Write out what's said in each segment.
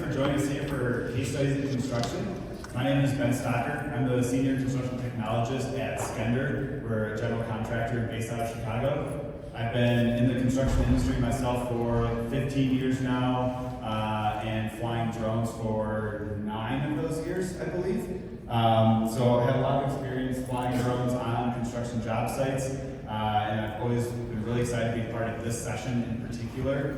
for joining us here for Case Studies in Construction. My name is Ben Stocker. I'm the Senior Construction Technologist at Skender. We're a general contractor based out of Chicago. I've been in the construction industry myself for 15 years now, and flying drones for 9 of those years, I believe. So I have a lot of experience flying drones on construction job sites, and I've always been really excited to be part of this session in particular.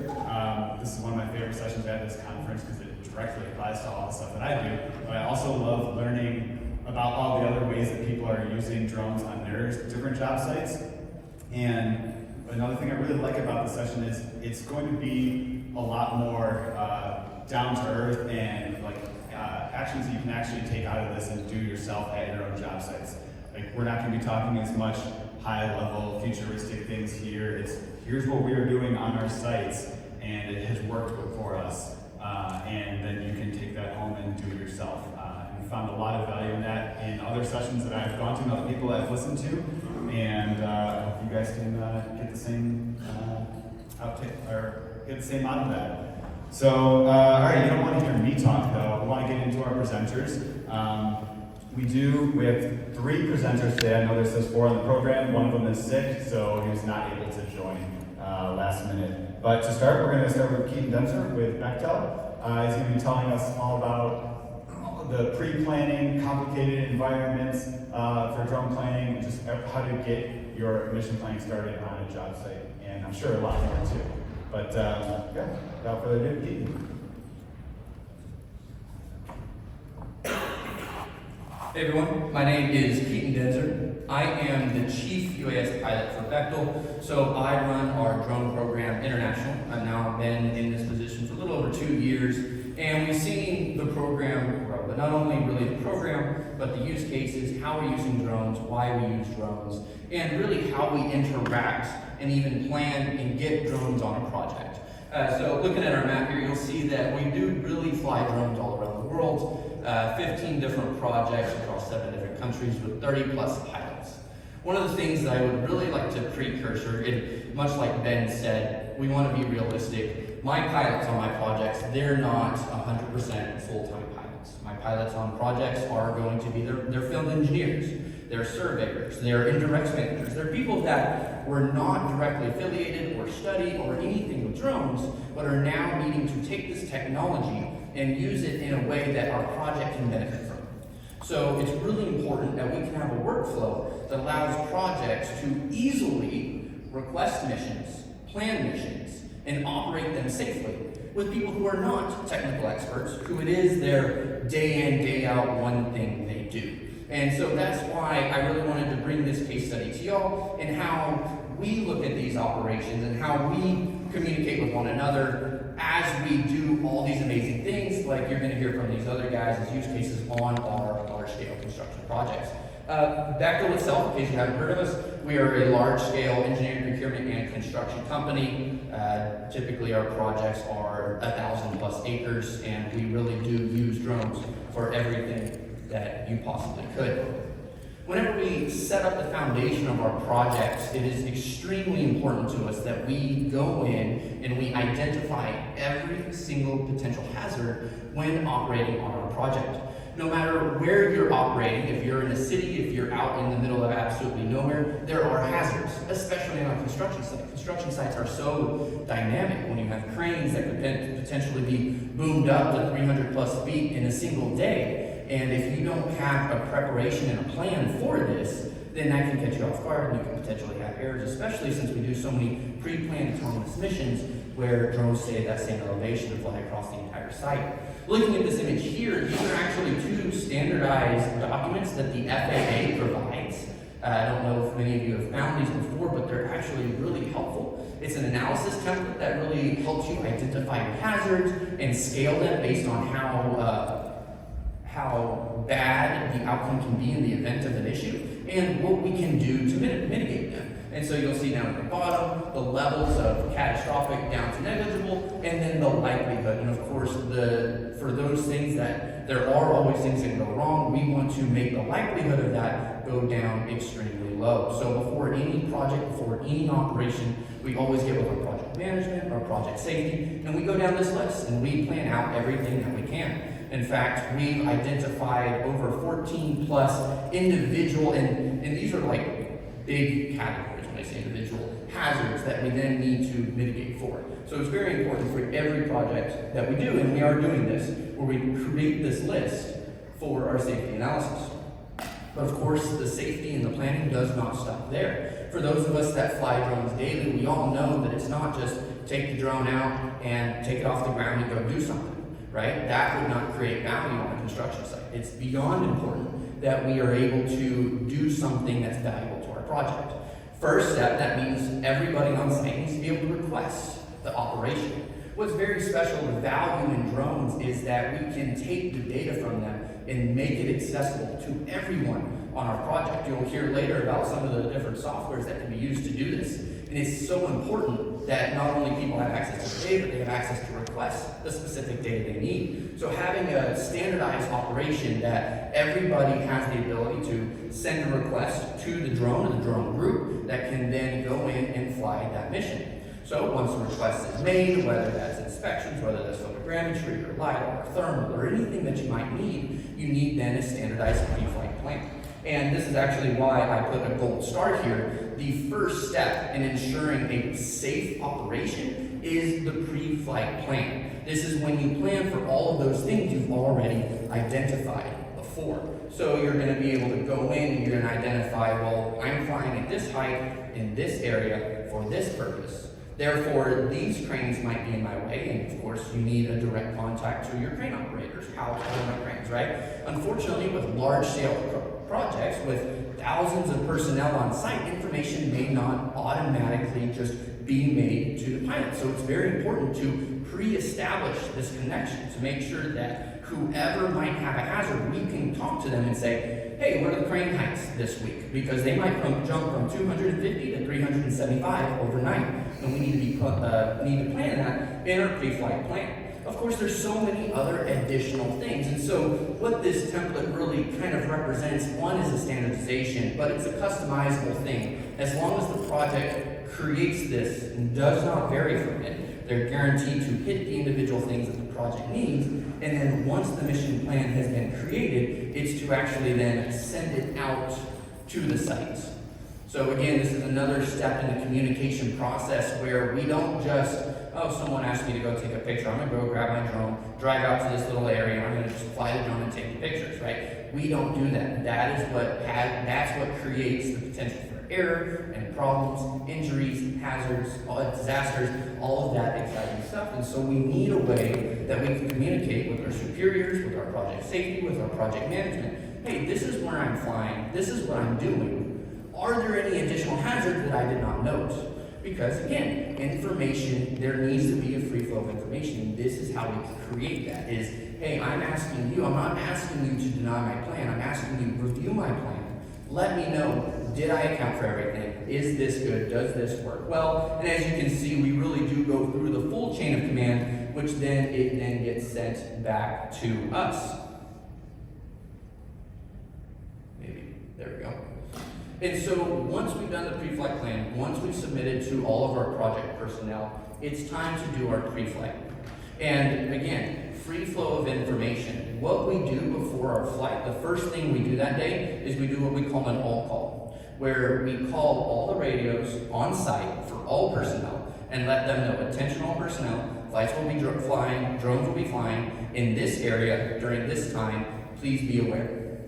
This is one of my favorite sessions at this conference because it directly applies to all the stuff that I do, but I also love learning about all the other ways that people are using drones on their different job sites. And another thing I really like about this session is it's going to be a lot more down to earth and like actions you can actually take out of this and do yourself at your own job sites. Like, we're not going to be talking as much high level futuristic things here. It's here's what we are doing on our sites and it has worked for us, and then you can take that home and do it yourself. And we found a lot of value in that in other sessions that I've gone to and other people I've listened to, and I hope you guys can get the same outtake or get the same out of that. So, all right, you don't want to hear me talk though. We want to get into our presenters. We have 3 presenters today. I know there says 4 on the program. One of them is sick, so he was not able to join last minute. But to start, we're going to start with Keaton Denzer with Bechtel. He's going to be telling us all about the pre-planning, complicated environments for drone planning, and just how to get your mission planning started on a job site. And I'm sure a lot more too. But yeah, without further ado, Keaton. Hey everyone, my name is Keaton Denzer. I am the Chief UAS pilot for Bechtel, so I run our drone program international. I've now been in this position for a little over 2 years, and we've seen the program grow, but not only really the program, but the use cases, how we're using drones, why we use drones, and really how we interact and even plan and get drones on a project. So looking at our map here, you'll see that we do really fly drones all around the world. 15 different projects across 7 different countries with 30 plus pilots. One of the things that I would really like to precursor, and much like Ben said, we want to be realistic. My pilots on my projects, they're not 100% full-time pilots. My pilots on projects are going to be, they're field engineers, they're surveyors, they're indirect managers, they're people that were not directly affiliated or study or anything with drones, but are now needing to take this technology and use it in a way that our project can benefit from. So it's really important that we can have a workflow that allows projects to easily request missions, plan missions, and operate them safely with people who are not technical experts, who it is their day in, day out one thing they do. And so that's why I really wanted to bring this case study to y'all and how we look at these operations and how we communicate with one another as we do all these amazing things, like you're going to hear from these other guys as use cases on our large-scale construction projects. Bechtel itself, in case you haven't heard of us, we are a large-scale engineering, procurement, and construction company. Typically, our projects are 1,000 plus acres, and we really do use drones for everything that you possibly could. Whenever we set up the foundation of our projects, it is extremely important to us that we go in and we identify every single potential hazard when operating on our project. No matter where you're operating, if you're in a city, if you're out in the middle of absolutely nowhere, there are hazards, especially on a construction site. Construction sites are so dynamic when you have cranes that could potentially be boomed up to 300 plus feet in a single day. And if you don't have a preparation and a plan for this, then that can catch you off guard and you can potentially have errors, especially since we do so many pre-planned autonomous missions where drones stay at that same elevation and fly across the entire site. Looking at this image here, these are actually 2 standardized documents that the FAA provides. I don't know if many of you have found these before, but they're actually really helpful. It's an analysis template that really helps you identify your hazards and scale them based on how bad the outcome can be in the event of an issue and what we can do to mitigate them. And so you'll see down at the bottom the levels of catastrophic down to negligible, and then the likelihood. And of course, for those things that there are always things that go wrong, we want to make the likelihood of that go down extremely low. So before any project, before any operation, we always get with our project project management, our project safety, and we go down this list and we plan out everything that we can. In fact, we've identified over 14 plus individual, and these are like big categories when I say individual, hazards that we then need to mitigate for. So it's very important for every project that we do, and we are doing this, where we create this list for our safety analysis. But of course, the safety and the planning does not stop there. For those of us that fly drones daily, we all know that it's not just take the drone out and take it off the ground and go do something, right? That would not create value on a construction site. It's beyond important that we are able to do something that's valuable to our project. First step, that means everybody on site needs to be able to request the operation. What's very special, the value in drones, is that we can take the data from them and make it accessible to everyone on our project. You'll hear later about some of the different softwares that can be used to do this. And it's so important that not only people have access to the data, but they have access to request the specific data they need. So having a standardized operation that everybody has the ability to send a request to the drone or the drone group that can then go in and fly that mission. So once the request is made, whether that's inspections, whether that's photogrammetry or LiDAR or thermal or anything that you might need, you need then a standardized pre-flight plan. And this is actually why I put a gold star here. The first step in ensuring a safe operation is the pre-flight plan. This is when you plan for all of those things you've already identified before. So you're going to be able to go in and you're going to identify, well, I'm flying at this height in this area for this purpose. Therefore, these cranes might be in my way, and of course, you need a direct contact to your crane operators. How to run my cranes, right? Unfortunately, with large-scale projects, with thousands of personnel on site, information may not automatically just be made to the pilot. So it's very important to pre-establish this connection to make sure that whoever might have a hazard, we can talk to them and say, hey, what are the crane heights this week? Because they might jump from 250 to 375 overnight. And we need to plan that in our pre-flight plan. Of course, there's so many other additional things. And so what this template really kind of represents, one is a standardization, but it's a customizable thing. As long as the project creates this and does not vary from it, they're guaranteed to hit the individual things that the project needs. And then once the mission plan has been created, it's to actually then send it out to the sites. So again, this is another step in the communication process where we don't just, oh, someone asked me to go take a picture. I'm going to go grab my drone, drive out to this little area, and I'm going to just fly the drone and take the pictures, right? We don't do that. That's what creates the potential for error and problems, injuries, hazards, disasters, all of that exciting stuff. And so we need a way that we can communicate with our superiors, with our project safety, with our project management. Hey, this is where I'm flying. This is what I'm doing. Are there any additional hazards that I did not note? Because again, information, there needs to be a free flow of information. This is how we create that is, hey, I'm asking you, I'm not asking you to deny my plan. I'm asking you to review my plan. Let me know, did I account for everything? Is this good? Does this work? Well, and as you can see, we really do go through the full chain of command, which then gets sent back to us. Maybe, there we go. And so once we've done the pre-flight plan, once we've submitted to all of our project personnel, it's time to do our pre-flight. And again, free flow of information. What we do before our flight, the first thing we do that day is we do what we call an all call, where we call all the radios on site for all personnel and let them know, attention all personnel, flights will be flying, drones will be flying in this area during this time, please be aware.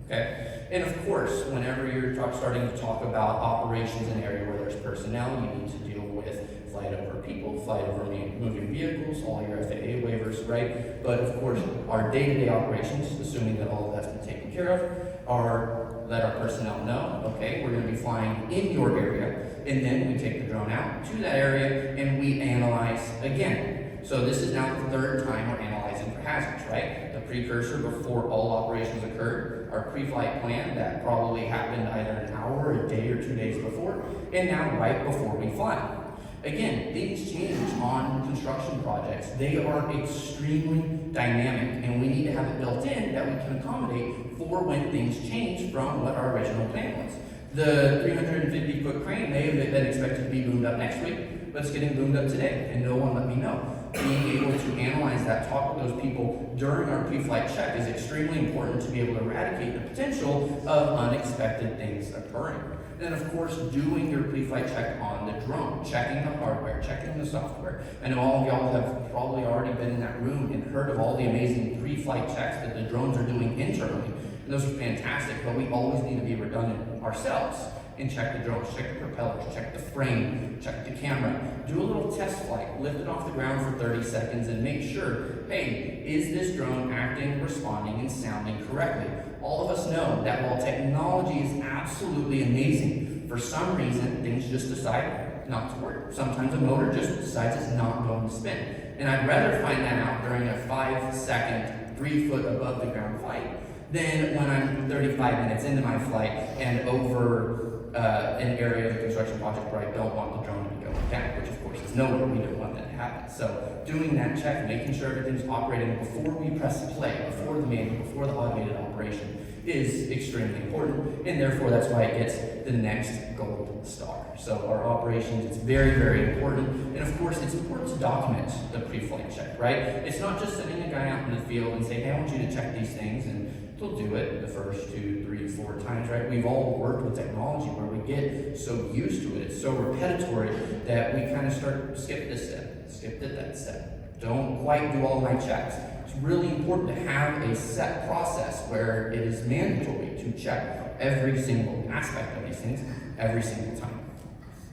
Okay? And of course, whenever you're starting to talk about operations in an area where there's personnel, you need to deal with flight over people, flight over moving vehicles, all your FAA waivers, right? But of course, our day-to-day operations, assuming that all of that's been taken care of, are let our personnel know, okay, we're going to be flying in your area, and then we take the drone out to that area and we analyze again. So this is now the third time we're analyzing for hazards, right? The precursor before all operations occurred, our pre-flight plan that probably happened either an hour, a day, or 2 days before, and now right before we fly. Again, things change on construction projects. They are extremely dynamic, and we need to have it built in that we can accommodate for when things change from what our original plan was. The 350-foot crane may have been expected to be boomed up next week, but it's getting boomed up today, and no one let me know. Being able to analyze that, talk with those people during our pre-flight check is extremely important to be able to eradicate the potential of unexpected things occurring. Then, of course, doing your pre-flight check on the drone, checking the hardware, checking the software. I know all of y'all have probably already been in that room and heard of all the amazing pre-flight checks that the drones are doing internally. And those are fantastic, but we always need to be redundant ourselves and check the drones, check the propellers, check the frame, check the camera. Do a little test flight, lift it off the ground for 30 seconds and make sure, hey, is this drone acting, responding, and sounding correctly? All of us know that while technology is absolutely amazing, for some reason, things just decide not to work. Sometimes a motor just decides it's not going to spin. And I'd rather find that out during a 5-second, 3-foot above the ground flight than when I'm 35 minutes into my flight and over an area of the construction project where I don't want the drone to be going down, which of course is nowhere. We don't want that to happen. So doing that check, making sure everything's operating before we press play, before the manual, before the automated operation is extremely important, and therefore that's why it gets the next gold star. So our operations, it's very, very important, and of course it's important to document the pre-flight check, right? It's not just sending a guy out in the field and saying, hey, I want you to check these things, and he'll do it the first 2, 3, 4 times, right? We've all worked with technology where we get so used to it, it's so repetitive that we kind of start, skip this step, skip that step. Don't quite do all my checks. It's really important to have a set process where it is mandatory to check every single aspect of these things every single time.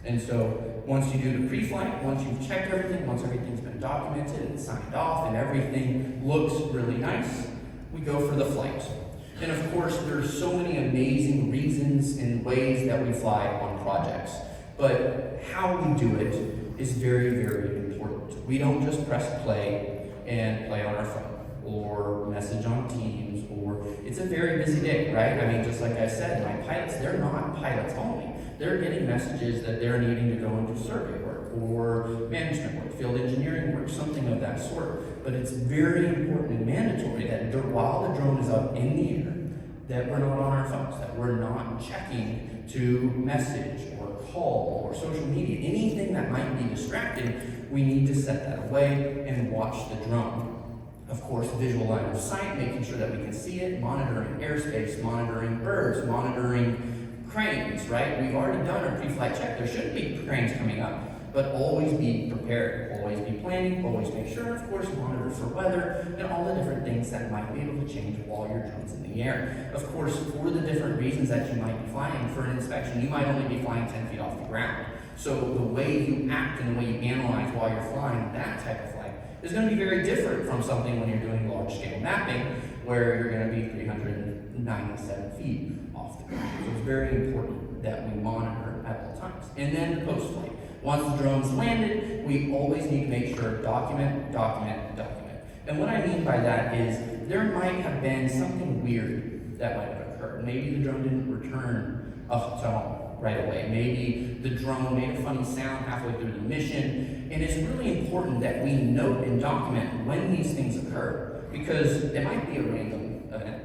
And so once you do the pre-flight, once you've checked everything, once everything's been documented and signed off and everything looks really nice, we go for the flight. And of course, there's so many amazing reasons and ways that we fly on projects. But how we do it is very, very important. We don't just press play and play on our phone or message on Teams, or it's a very busy day, right? I mean, just like I said, my pilots, they're not pilots only. They're getting messages that they're needing to go and do survey work or management work, field engineering work, something of that sort. But it's very important and mandatory that while the drone is up in the air, that we're not on our phones, that we're not checking to message or call or social media, anything that might be distracting. We need to set that away and watch the drone. Of course, visual line of sight, making sure that we can see it, monitoring airspace, monitoring birds, monitoring cranes, right? We've already done our pre-flight check. There shouldn't be cranes coming up, but always be prepared, always be planning, always make sure, of course, monitor for weather and all the different things that might be able to change while your drone's in the air. Of course, for the different reasons that you might be flying, for an inspection, you might only be flying 10 feet off the ground. So the way you act and the way you analyze while you're flying that type of flight is going to be very different from something when you're doing large-scale mapping, where you're going to be 397 feet off the ground. So it's very important that we monitor at all times. And then the post-flight. Once the drone's landed, we always need to make sure document. And what I mean by that is there might have been something weird that might have occurred. Maybe the drone didn't return up to home right away. Maybe the drone made a funny sound halfway through the mission. And it's really important that we note and document when these things occur, because it might be a random event,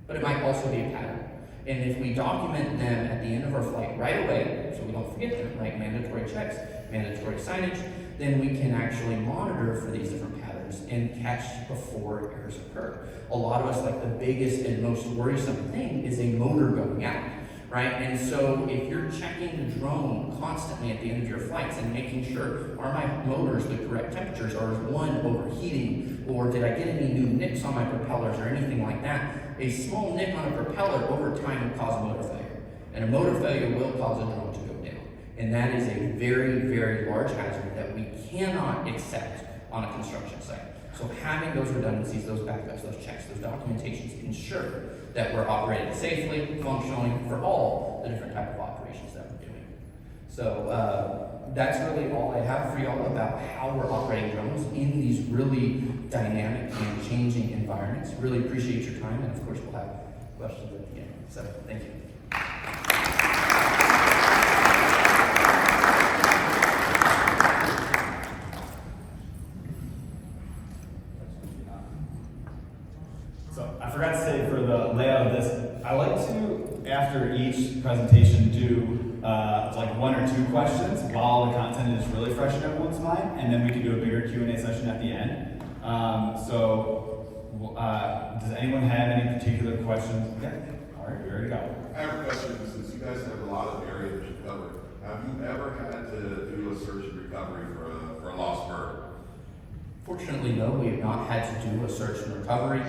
but it might also be a pattern. And if we document them at the end of our flight right away, so we don't forget them, like mandatory checks, mandatory signage, then we can actually monitor for these different patterns and catch before errors occur. A lot of us, like the biggest and most worrisome thing is a motor going out, right? And so if you're checking the drone constantly at the end of your flights and making sure, are my motors the correct temperatures, or is one overheating, or did I get any new nicks on my propellers or anything like that? A small nick on a propeller over time will cause a motor failure. And a motor failure will cause a drone to go down. And that is a very, very large hazard that we cannot accept on a construction site. So having those redundancies, those backups, those checks, those documentations ensure that we're operating safely, functionally for all the different type of operations that we're doing. So that's really all I have for y'all about how we're operating drones in these really dynamic and changing environments. Really appreciate your time, and of course we'll have questions at the end. So thank you. So I forgot to say, for the layout of this, I like to, after each presentation, do of like 1 or 2 questions while the content is really fresh in everyone's mind, and then we can do a bigger Q&A session at the end. Does anyone have any particular questions? Okay, all right, we ready to go. I have a question. Since you guys have a lot of areas to cover, have you ever had to do a search and recovery for a lost bird? Fortunately, no, we have not had to do a search and recovery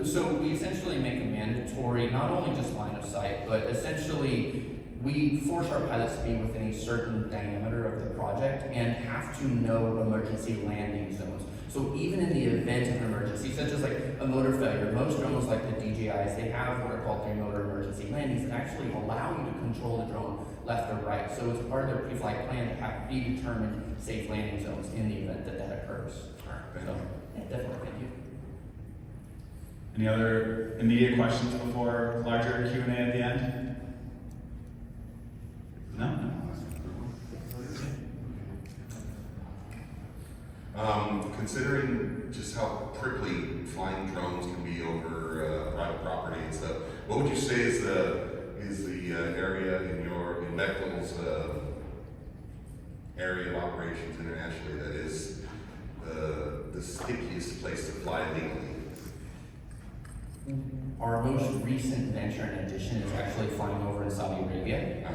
so we essentially make a mandatory, not only just line of sight, but essentially we force our pilots to be within a certain diameter of the project and have to know emergency landing zones. So even in the event of an emergency, such as like a motor failure, most drones like the DJIs, they have what are called 3-motor emergency landings that actually allow you to control the drone left or right. So it's part of their pre-flight plan to have predetermined safe landing zones in the event that that occurs. So, yeah, definitely, thank you. Any other immediate questions before larger Q&A at the end? No? Considering just how prickly flying drones can be over private property and stuff, what would you say is the area in Bechtel's area of operations internationally that is the stickiest place to fly legally? Our most recent venture in addition is actually flying over in Saudi Arabia,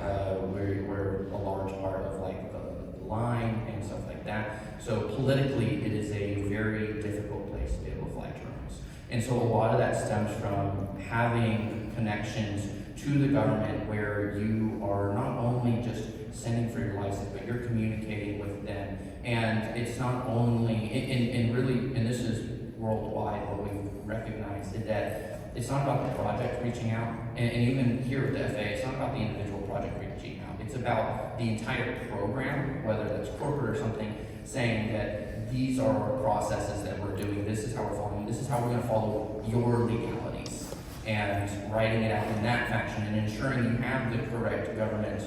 where a large part of like the line and stuff like that. So politically, it is a very difficult place to be able to fly drones. And so a lot of that stems from having connections to the government where you are not only just sending for your license, but you're communicating with them. And it's not only, and this is worldwide what we've recognized, is that it's not about the project reaching out, and even here with the FAA, it's not about the individual project reaching out. It's about the entire program, whether that's corporate or something, saying that these are our processes that we're doing, this is how we're following, this is how we're going to follow your legalities, and writing it out in that fashion and ensuring you have the correct government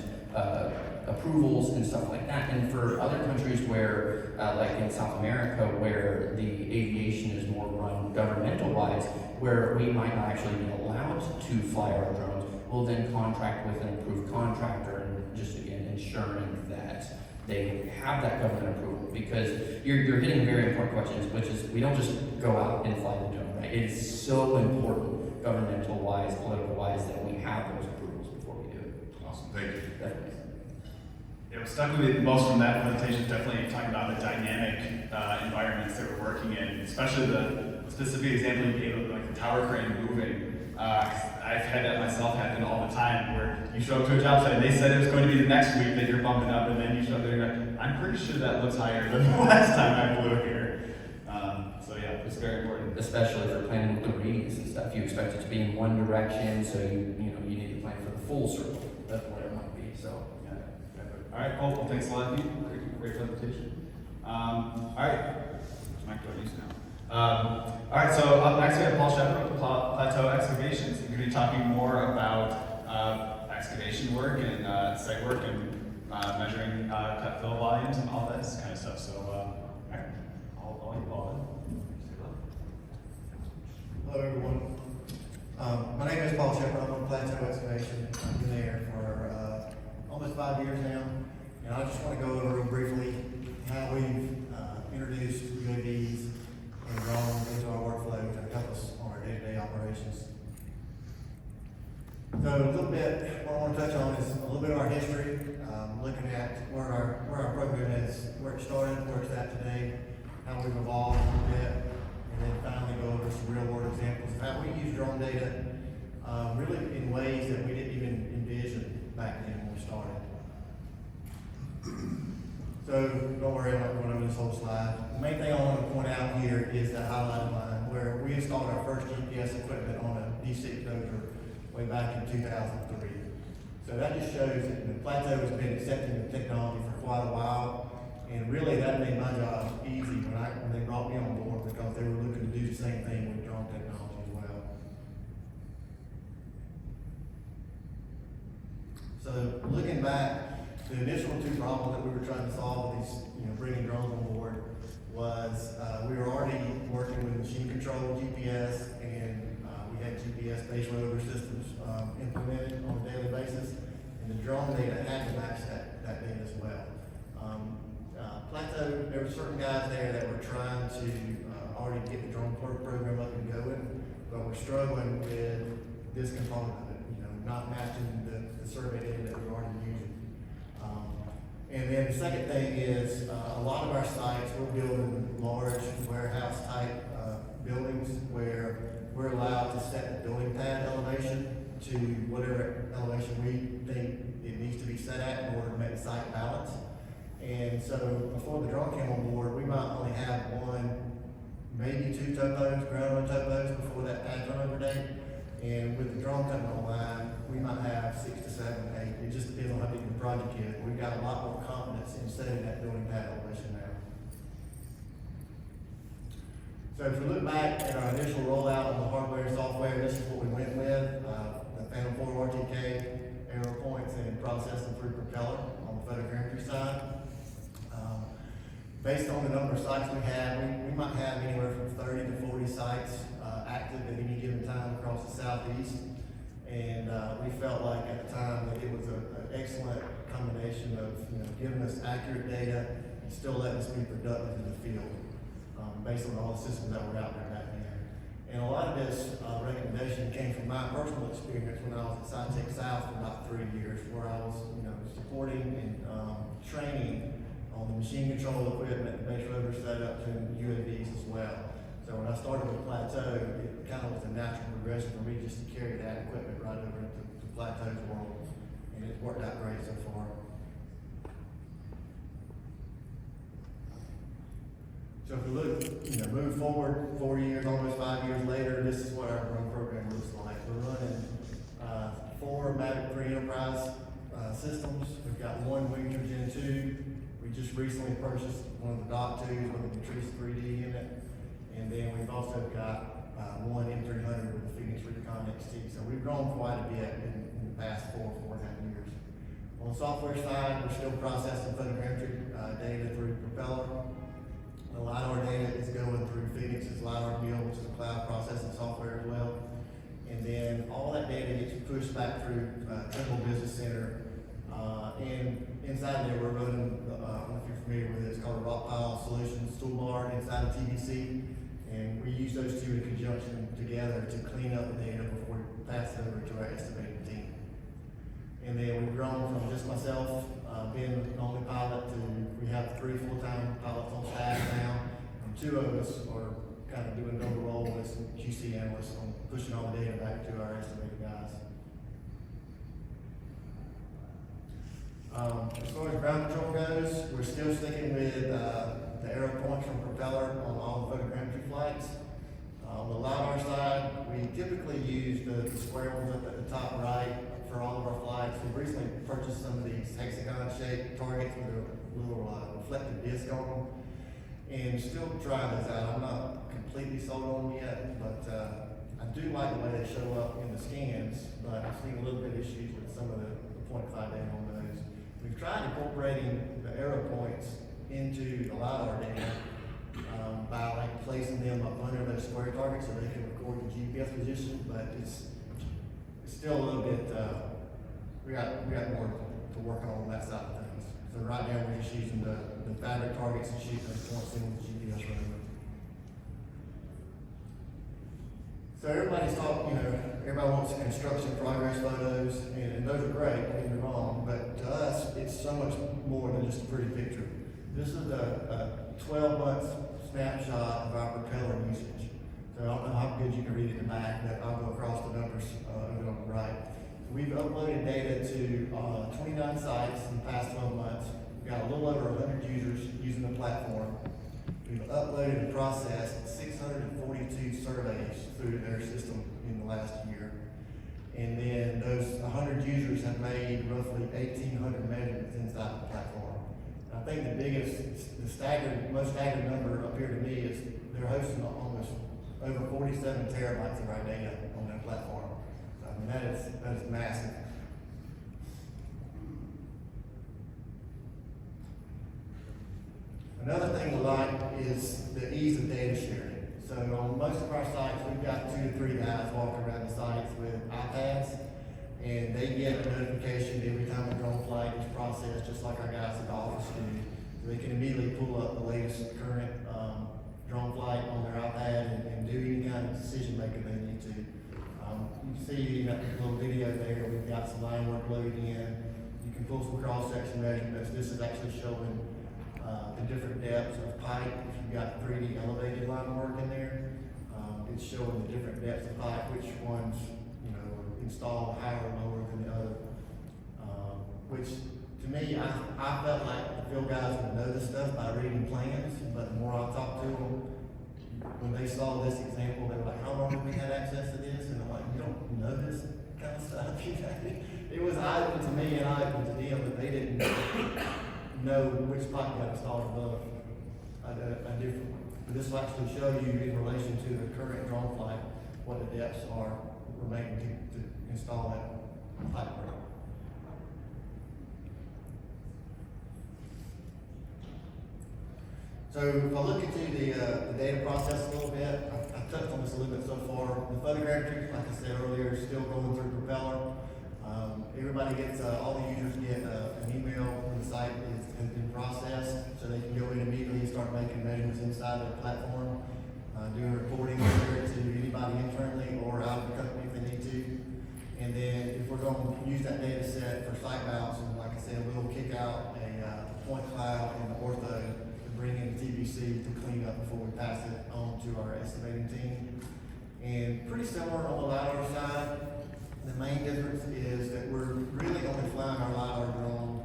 approvals and stuff like that. And for other countries where, like in South America, where the aviation is more run governmental-wise, where we might not actually be allowed to fly our drones, we'll then contract with an approved contractor and just again ensuring that they have that government approval. Because you're hitting very important questions, which is we don't just go out and fly the drone, right? It is so important governmental-wise, political-wise, that we have those approvals before we do it. Awesome, thank you. Definitely. Yeah, what stuck with me most from that presentation is definitely talking about the dynamic environments that we're working in, especially the specific example you gave of like the tower crane moving. I've had that myself happen all the time, where you show up to a job site and they said it was going to be the next week that you're bumping up, and then you show up there and you're like, I'm pretty sure that looks higher than the last time I flew here. So yeah, it's very important. Especially for planning with the reads and stuff, you expect it to be in one direction, so you need to plan for the full circle. That's what it might be. So Yeah, exactly. All right, cool. Well, thanks a lot, Pete. Great presentation. All right, which mic do I use now? All right, so up next we have Paul Shepard with Plateau Excavations. We're going to be talking more about excavation work and site work and measuring cut fill volumes and all that kind of stuff. So, all right, I'll let you all in. Hello, everyone. My name is Paul Shepard. I'm on Plateau Excavation. I've been there for almost 5 years now. And I just want to go over real briefly how we've introduced UAVs and drones into our workflow to help us on our day-to-day operations. So a little bit, what I want to touch on is a little bit of our history, looking at where our program is, where it started, where it's at today, how we've evolved a little bit, and then finally go over some real-world examples of how we use drone data really in ways that we didn't even envision back then when we started. So don't worry, I'm not going over this whole slide. The main thing I want to point out here is the highlighted line where we installed our first GPS equipment on a D6 dozer way back in 2003. So that just shows that the Plateau has been accepting the technology for quite a while, and really that made my job easy when they brought me on board, because they were looking to do the same thing with drone technology as well. So looking back, the initial two problems that we were trying to solve with these, bringing drones on board was we were already working with machine control GPS, and we had GPS-based rover systems implemented on a daily basis. and the drone data had to match that data as well. Plateau, there were certain guys there that were trying to already get the drone program up and going, but we're struggling with this component of it, not matching the survey data that we're already using. And then the second thing is, a lot of our sites, we're building large warehouse type buildings where we're allowed to set the building pad elevation to whatever elevation we think it needs to be set at in order to make the site balance. And so before the drone came on board, we might only have one, maybe two topos, ground run topos before that pad turnover date. And with the drone coming online, we might have 6 to 7, 8. It just depends on how big the project is. We've got a lot more confidence in setting that building pad elevation now. So if we look back at our initial rollout on the hardware and software, this is what we went with. The Phantom 4 RTK, arrow points, and processing through propeller on the photogrammetry side. Based on the number of sites we have, we might have anywhere from 30 to 40 sites active at any given time across the southeast. And we felt like at the time that it was an excellent combination of giving us accurate data and still letting us be productive in the field based on all the systems that were out there back then. And a lot of this recommendation came from my personal experience when I was at SciTech South for about 3 years, where I was supporting and training on the machine control equipment, the base rotor setup, and UAVs as well. So when I started with Plateau, it kind of was a natural progression for me just to carry that equipment right over into Plateau's world, and it's worked out great so far. So if we look, move forward 4 years, almost 5 years later, this is what our drone program looks like. We're running 4 Mavic 3 Enterprise systems. We've got 1 Wingter Gen 2. We just recently purchased one of the Dock 2s with a Matrice 3D in it. And then we've also got 1 M300 with the Phoenix Recon XT. So we've grown quite a bit in the past 4.5 years. On the software side, we're still processing photogrammetry data through Propeller. The LiDAR data is going through Phoenix's LiDAR Build, which is a cloud processing software as well. And then all that data gets pushed back through Trimble Business Center. And inside there, we're running, I don't know if you're familiar with it, it's called a Rock Pile Solutions toolbar inside of TBC. And we use those two in conjunction together to clean up the data before we pass it over to our estimating team. And then we've grown from just myself being the only pilot to we have 3 full-time pilots on staff now. And 2 of us are kind of doing double role with some QC analysts on pushing all the data back to our estimated guys. As far as ground control goes, we're still sticking with the arrow points from Propeller on all the photogrammetry flights. On the LiDAR side, we typically use the square ones up at the top right for all of our flights. We've recently purchased some of these hexagon-shaped targets with a little reflective disc on them, and still trying those out. I'm not completely sold on them yet, but I do like the way they show up in the scans, but I've seen a little bit of issues with some of the 0.5 data on those. We've tried incorporating the arrow points into the LiDAR data by placing them up under those square targets so they can record the GPS position, but it's still a little bit, we got more to work on that side of things. So right now we're just using the fabric targets and shooting those points in with the GPS rotor. So everybody's talking, everybody wants construction progress photos, and those are great, don't get me wrong, but to us, it's so much more than just a pretty picture. This is a 12-month snapshot of our propeller usage. So I don't know how good you can read it in the back, but I'll go across the numbers over on the right. We've uploaded data to 29 sites in the past 12 months. We've got a little over 100 users using the platform. We've uploaded and processed 642 surveys through their system in the last year. And then those 100 users have made roughly 1,800 measurements inside the platform. I think the biggest, most staggering number up here to me is they're hosting almost over 47 terabytes of our data on that platform. So, I mean, that is massive. Another thing we like is the ease of data sharing. So on most of our sites, we've got 2 to 3 guys walking around the sites with iPads, And they get a notification every time a drone flight is processed, just like our guys at the office do. So they can immediately pull up the latest current, drone flight on their iPad and do any kind of decision making they need to. You can see in that little video there, we've got some line work loaded in. You can pull some cross-section measurements. This is actually showing the different depths of pipe. If you've got 3D elevated line work in there, it's showing the different depths of pipe, which ones, you know, are installed higher or lower than the other. Which, to me, I felt like the field guys would know this stuff by reading plans, but the more I talked to them, when they saw this example, they were like, how long have we had access to this? And I'm like, you don't know this kind of stuff? It was eye-opening to me and eye-opening to them, but they didn't know which pipe got installed above a different one. But this will actually show you in relation to the current drone flight, what the depths are remaining to install that pipe work. So if I look into the data process a little bit, I touched on this a little bit so far. The photogrammetry, like I said earlier, is still going through Propeller. Everybody gets, all the users get an email when the site has been processed, so they can go in immediately and start making measurements inside their platform, doing reporting either to anybody internally or out of the company if they need to. And then if we're going to use that data set for site mounts, and like I said, we'll kick out a point cloud and the ortho to bring in TBC to clean up before we pass it on to our estimating team. And pretty similar on the LiDAR side. The main difference is that we're really only flying our LiDAR drone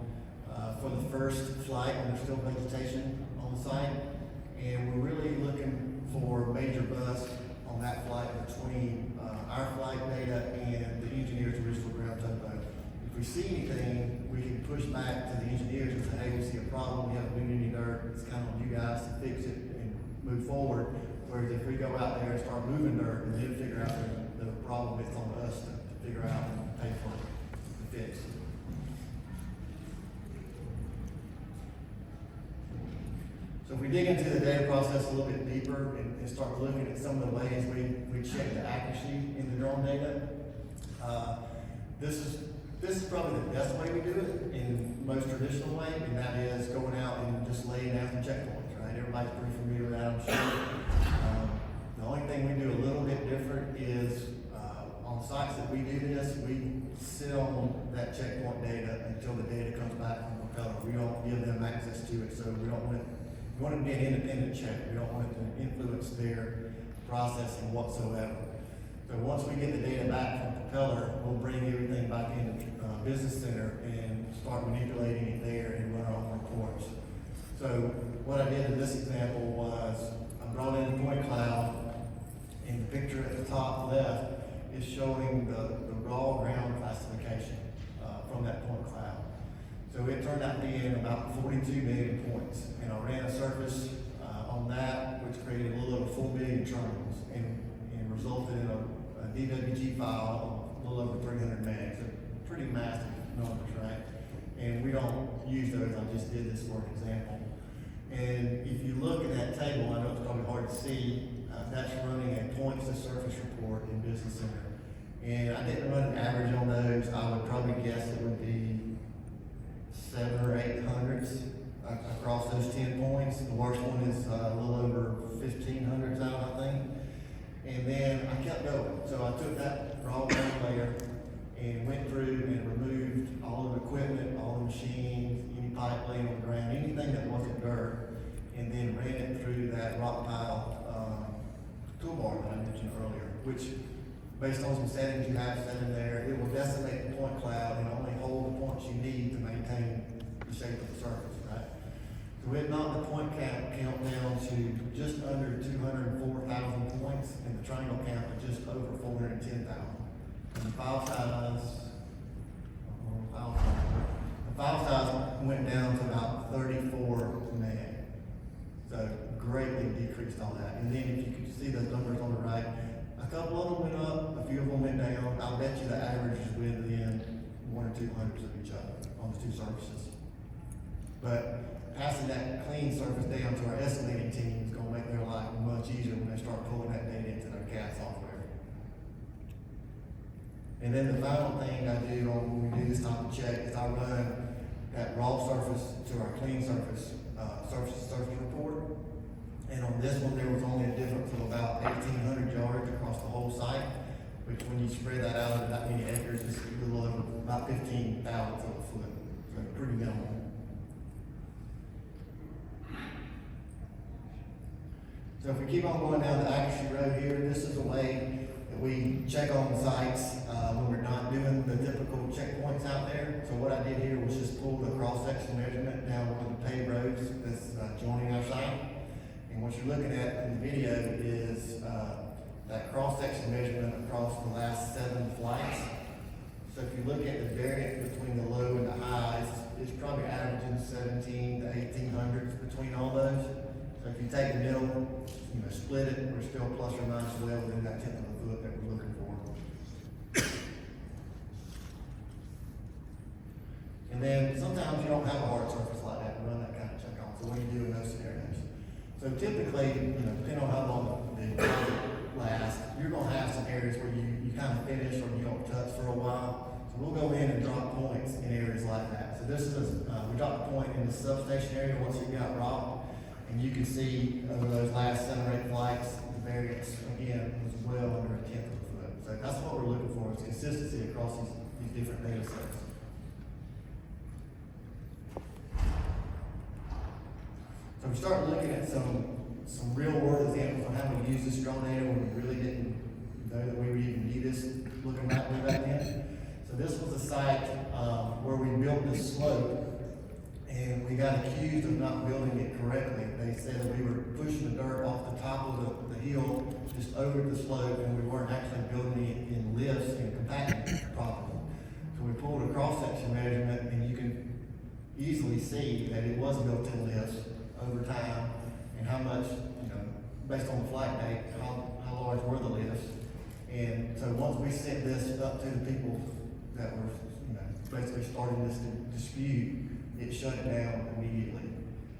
for the first flight when there's still vegetation on the site. And we're really looking for major bust on that flight between our flight data and the engineer's original ground topo. If we see anything, we can push back to the engineers and say, hey, we see a problem, we haven't moved any dirt, it's kind of on you guys to fix it and move forward. Whereas if we go out there and start moving dirt and then figure out the problem, it's on us to figure out and pay for the fix. So if we dig into the data process a little bit deeper and start looking at some of the ways we check the accuracy in the drone data, this is probably the best way we do it in the most traditional way, and that is going out and just laying down some checkpoints, right? Everybody's pretty familiar with that, I'm sure. The only thing we do a little bit different is on sites that we do this, we sit on that checkpoint data until the data comes back from Propeller. We don't give them access to it, so we want it to be an independent check. We don't want it to influence their processing whatsoever. So once we get the data back from Propeller, we'll bring everything back into Business Center and start manipulating it there and run our own reports. So what I did in this example was I brought in the point cloud, and the picture at the top left is showing the raw ground classification from that point cloud. So it turned out being about 42 million points, and I ran a surface on that, which created a little over 4 million triangles, and resulted in a DWG file of a little over 300 megs. So pretty massive numbers, right? And we don't use those. I just did this for an example. And if you look at that table, I know it's probably hard to see. That's running a points to surface report in Business Center. And I didn't run an average on those. I would probably guess it would be 700 or 800 across those 10 points. The worst one is a little over 1,500 out, I think. And then I kept going. So I took that raw ground layer and went through and removed all of the equipment, all the machines, any pipe laying on the ground, anything that wasn't dirt, and then ran it through that rock pile toolbar that I mentioned earlier, which, based on some settings you have set in there, it will decimate the point cloud and only hold the points you need to maintain the shape of the surface, right? So it knocked the point count down to just under 204,000 points, and the triangle count to just over 410,000. And the file size went down to about 34 meg. So greatly decreased all that. And then if you could see those numbers on the right, a couple of them went up, a few of them went down. I'll bet you the average is within 1 or 2 hundredths of each other on the two surfaces. But passing that clean surface down to our estimating team is going to make their life much easier when they start pulling that data into their CAD software. And then the final thing I do when we do this type of check is I run that raw surface to our clean surface, surface report. And on this one, there was only a difference of about 1,800 yards across the whole site, which when you spread that out over that many acres, it's a little over about 15 thousandths of a foot. So pretty minimal. So if we keep on going down the accuracy road here, this is a way that we check on sites when we're not doing the typical checkpoints out there. So what I did here was just pull the cross-section measurement down one of the paved roads that's joining our site. And what you're looking at in the video is that cross-section measurement across the last 7 flights. So if you look at the variance between the low and the highs, it's probably averaging 17 to 1800s between all those. So if you take the middle, split it, we're still plus or minus well within that 1/10 of a foot that we're looking for. And then sometimes you don't have a hard surface like that to run that kind of check on. So what do you do in those scenarios? So typically, depending on how long the project lasts, you're gonna have some areas where you kind of finish or you don't touch for a while. So we'll go in and drop points in areas like that. So this is, we dropped a point in the substation area once it got rocked. And you can see over those last 7 or 8 flights, the variance again was well under 1/10 of a foot. So that's what we're looking for, is consistency across these different data sets. So we start looking at some real world examples on how we use this drone data when we really didn't know that we would even need this looking back way back then. So this was a site where we built this slope. And we got accused of not building it correctly. They said that we were pushing the dirt off the top of the hill, just over the slope, and we weren't actually building it in lifts and compacting properly. So we pulled a cross-section measurement, and you can easily see that it was built in lifts over time, and how much, based on the flight date, how large were the lifts. And so once we sent this up to the people that were, basically starting this dispute, it shut it down immediately.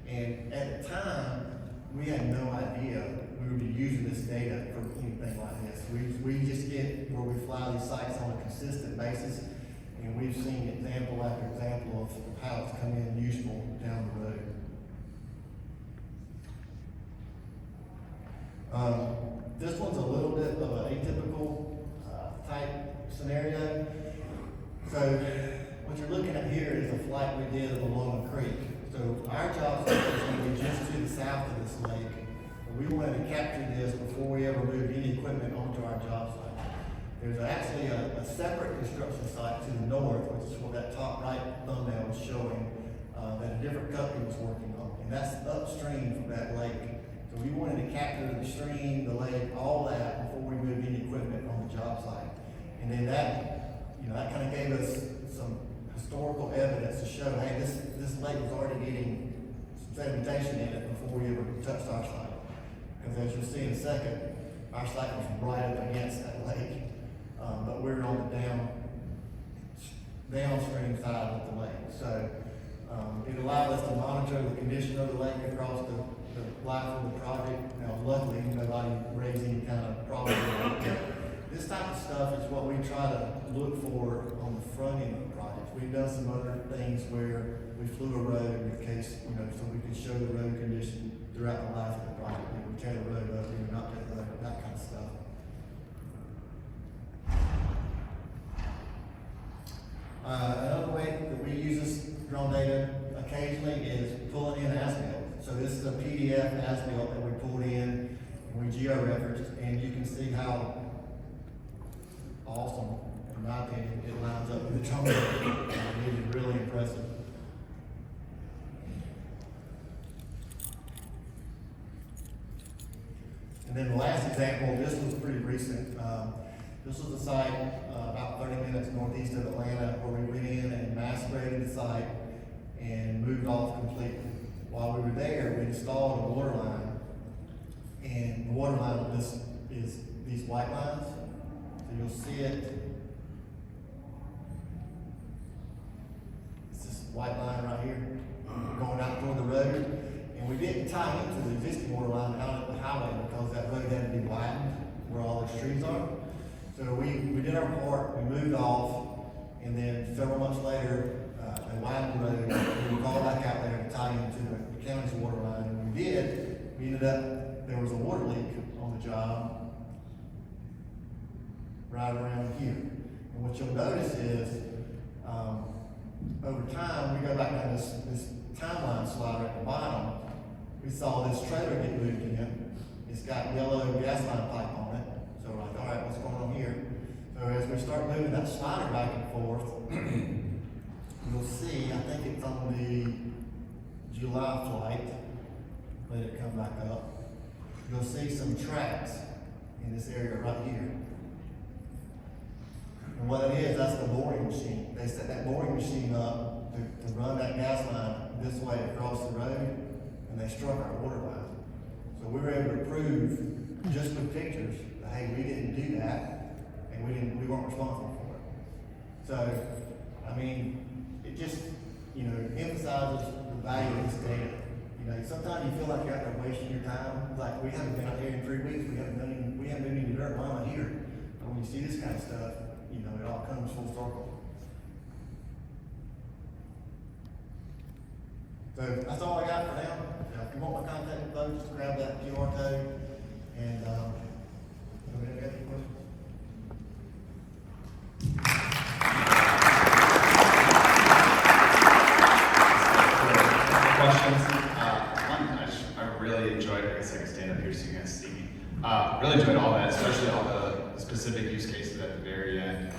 And at the time, we had no idea we would be using this data for anything like this. We just get where we fly these sites on a consistent basis, and we've seen example after example of how it's come in useful down the road. This one's a little bit of an atypical type scenario. So what you're looking at here is a flight we did along a creek. So our job site is going to be just to the south of this lake. We wanted to capture this before we ever moved any equipment onto our job site. There's actually a separate construction site to the north, which is what that top right thumbnail is showing, that a different company was working on. And that's upstream from that lake. So we wanted to capture the stream, the lake, all that before we moved any equipment on the job site. And then that kind of gave us some historical evidence to show, hey, this lake was already getting sedimentation in it before we ever touched our site. Because as you'll see in a second, our site was right up against that lake, but we're on the downstream side of the lake. So it allowed us to monitor the condition of the lake across the life of the project. Now, luckily, nobody raised any kind of problem with it. This type of stuff is what we try to look for on the front end of the project. We've done some other things where we flew a road in case, so we could show the road condition throughout the life of the project. We would tear the road up, we would not tear the road up, that kind of stuff. Another way that we use this drone data occasionally is pulling in as-built. So this is a PDF as-built that we pulled in and we geo-referenced, and you can see how awesome, in my opinion, it lines up with the drone data. It is really impressive. And then the last example, this was pretty recent. This was a site about 30 minutes northeast of Atlanta where we went in and mass graded the site and moved off completely. While we were there, we installed a water line, and the water line of this is these white lines. So you'll see it. It's this white line right here going out toward the road. And we didn't tie into the existing water line out at the highway because that road had to be widened where all those trees are. So we did our part, we moved off, and then several months later, they widened the road, and we called back out there to tie into the county's water line, and when we did, we ended up, there was a water leak on the job right around here. And what you'll notice is, over time, we go back down this timeline slider at the bottom, we saw this trailer get moved in. It's got yellow gas line pipe on it. So we're like, all right, what's going on here? So as we start moving that slider back and forth, you'll see, I think it's on the July flight, let it come back up. You'll see some tracks in this area right here. And what it is, that's the boring machine. They set that boring machine up to run that gas line this way across the road, and they struck our water line. So we were able to prove, just with pictures, that hey, we didn't do that, and we weren't responsible for it. So, I mean, it just, emphasizes the value of this data. Sometimes you feel like you're out there wasting your time. Like, we haven't been out here in 3 weeks, we haven't been in the dirt mile here. But when you see this kind of stuff, it all comes full circle. So that's all I got for now. If you want my contact info, just grab that QR code and anybody got any questions? Questions? I really enjoyed, I guess I can stand up here so you guys see me. Really enjoyed all that, especially all the specific use cases at the very end.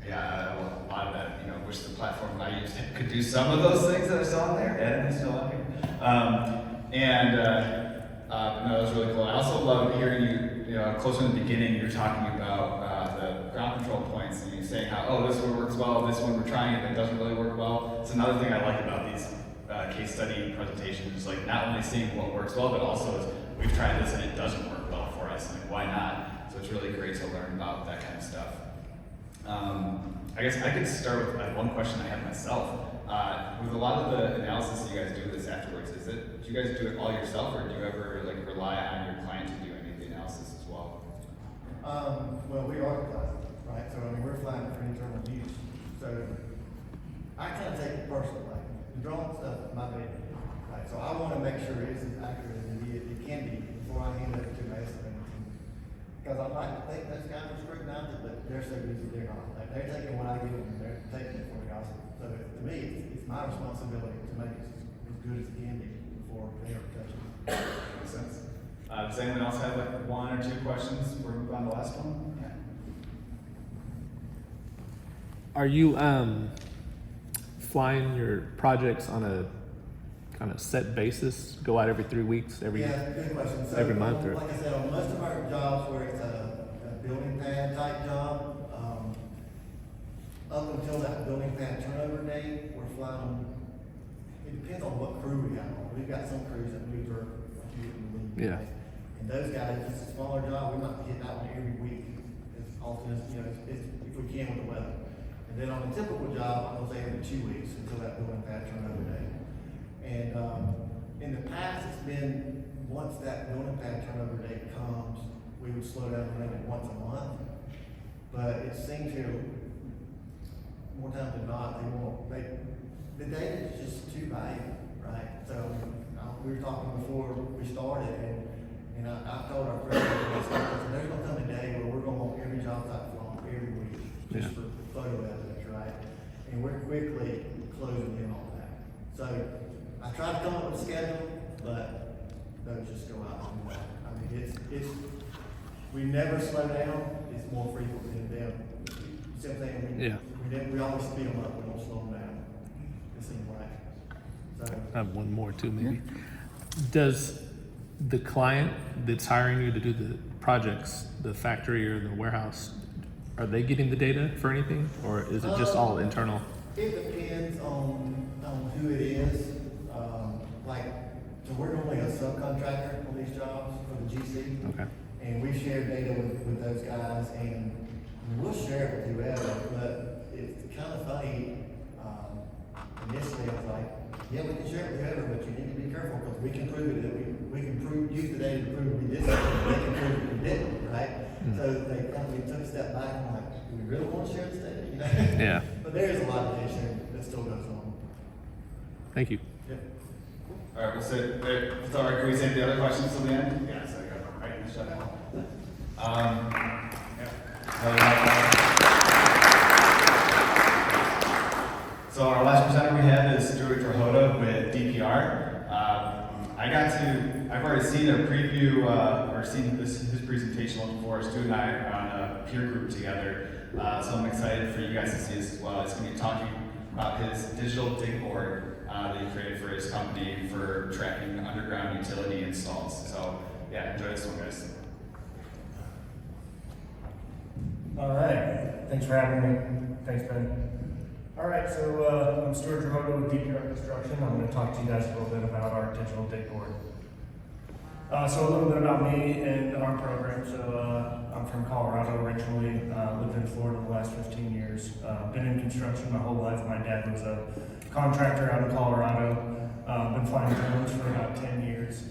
A lot of that, wish the platform I used could do some of those things that I saw in there. Adam is still on here. No, it was really cool. I also loved hearing you, closer in the beginning, you're talking about the ground control points and you're saying how, oh, this one works well, this one we're trying it, but it doesn't really work well. It's another thing I like about these case study presentations is like not only seeing what works well, but also is we've tried this and it doesn't work well for us. Like, why not? So it's really great to learn about that kind of stuff. I guess I could start with one question I have myself. With a lot of the analysis you guys do this afterwards, do you guys do it all yourself, or do you ever rely on your client to do any of the analysis as well? Well, we are clients, right? So we're flying for internal use. So I kind of take it personally. The drone stuff, my baby, right? So I want to make sure it's as accurate as it can be before I hand it to my estimating team. Because I like to think those guys are scrutinized it, but they're so busy they're not. Like, they're taking what I give them and they're taking it for the gospel. So to me, it's my responsibility to make it as good as it can be before they ever touch it. Makes sense. Does anyone else have one or two questions before we move on to the last one? Yeah. Are you flying your projects on a kind of set basis? Go out every 3 weeks, Yeah, good question. So, every month, or like I said, on most of our jobs where it's a building pad type job, up until that building pad turnover date, we're flying. It depends on what crew we have on. We've got some crews that move dirt, like you wouldn't believe. Yeah. Right? And those guys, it's a smaller job. We might hit that one every week as often as if we can with the weather. And then on a typical job, I'm gonna say every 2 weeks until that building pad turnover date. And in the past, it's been once that building pad turnover date comes, we would slow down maybe once a month. But it seems here, more times than not, the data is just too valuable, right? So we were talking before we started, and I told our president, there's gonna come a day where we're gonna want every job site flown every week, just for photo evidence, right? And we're quickly closing in on that. So I tried to come up with a schedule, but those just go out on that. I mean, it's we never slow down. It's more frequent than them. Same thing. We always speed them up. We don't slow them down. It seems like. So I have one more too, maybe. Does the client that's hiring you to do the projects, the factory or the warehouse, are they getting the data for anything, or is it just all internal? It depends on who it is. So we're normally a subcontractor on these jobs for the GC. Okay. And we share data with those guys, and we'll share it with whoever, but it's kind of funny. Initially, I was like, yeah, we can share it with whoever, but you need to be careful because we can prove it that we can use the data to prove we did something, they can prove we didn't, right? So they back and like, do we really want to share this data? You know? Yeah. But there is a lot of data sharing that still goes on. Thank you. Yep. All right, we'll sit there. So, can we save the other questions till the end? Yeah, so I got right in the shut. So our last presenter we have is Stuart Drohoda with DPR. I've already seen a preview or seen his presentation before. Stu and I are on a peer group together, so I'm excited for you guys to see this as well. He's going to be talking about his digital dig board that he created for his company for tracking underground utility installs. So yeah, enjoy this one, guys. All right, thanks for having me. Thanks, Ben. All right, so I'm Stuart Drohoda with DPR Construction. I'm going to talk to you guys a little bit about our digital dig board. So a little bit about me and our program. So I'm from Colorado originally, lived in Florida the last 15 years. Been in construction my whole life. My dad was a contractor out in Colorado. Been flying drones for about 10 years.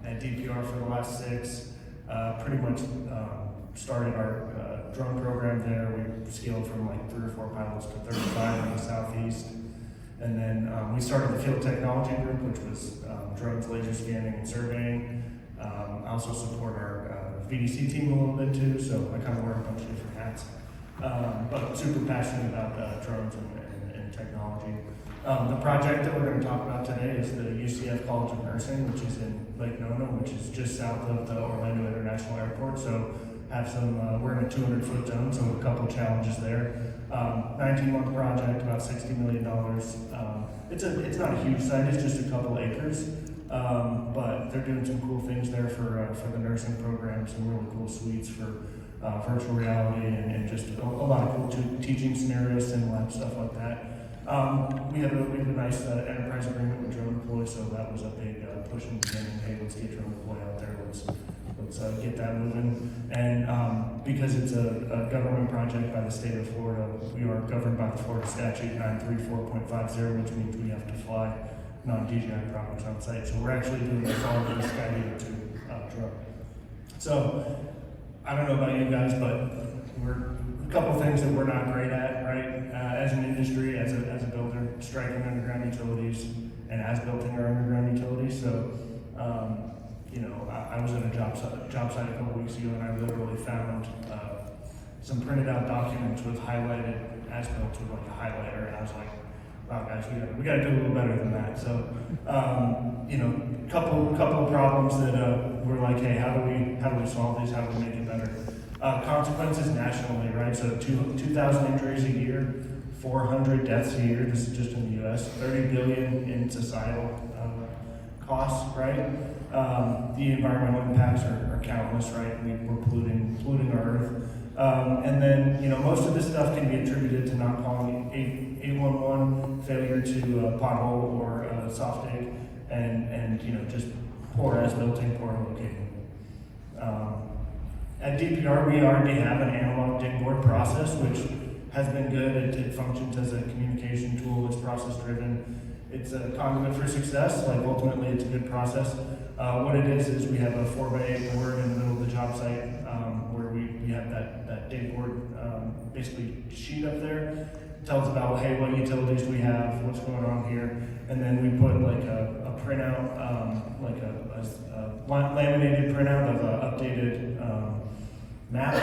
At DPR for the last 6. Pretty much started our drone program there. We scaled from like 3 or 4 pilots to 35 in the southeast. And then we started the field technology group, which was drones, laser scanning, and surveying. I also support our VDC team a little bit too, so I kind of wear a bunch of different hats. But super passionate about drones and technology. The project that we're going to talk about today is the UCF College of Nursing, which is in Lake Nona, which is just south of the Orlando International Airport. So have some, we're in a 200-foot zone, so a couple challenges there. 19-month project, about $60 million. It's not a huge site, it's just a couple acres. But they're doing some cool things there for the nursing program, some really cool suites for virtual reality and just a lot of cool teaching scenarios, sim lab, stuff like that. We have a nice enterprise agreement with Drone Deploy, so that was a big push in the beginning. Hey, let's get Drone Deploy out there. Let's get that moving. And because it's a government project by the state of Florida, we are governed by the Florida Statute 934.50, which means we have to fly non-DJI products on site. So we're actually doing this all with the Skydio 2 drone. So I don't know about you guys, but we're a couple things that we're not great at, right? As an industry, as a builder, striking underground utilities and as building our underground utilities. So, I was at a job site a couple weeks ago, and I literally found some printed out documents with highlighted as-built with like a highlighter, and I was like, wow, guys, we got to do a little better than that. So, couple of problems that we're like, hey, how do we solve these? How do we make it better? Consequences nationally, right? So 2,000 injuries a year, 400 deaths a year. This is just in the U.S. 30 billion in societal costs, right? The environmental impacts are countless, right? We're polluting our earth. And then, most of this stuff can be attributed to not calling 811, failure to pothole or soft dig, and just poor as-building, poor locating. At DPR, we already have an analog dig board process, which has been good. It functions as a communication tool. It's process-driven. It's a conduit for success. Like, ultimately, it's a good process. What it is we have a 4x8 board in the middle of the job site where we have that dig board, basically sheet up there. It tells about, hey, what utilities do we have, what's going on here, and then we put like a printout, like a laminated printout of an updated map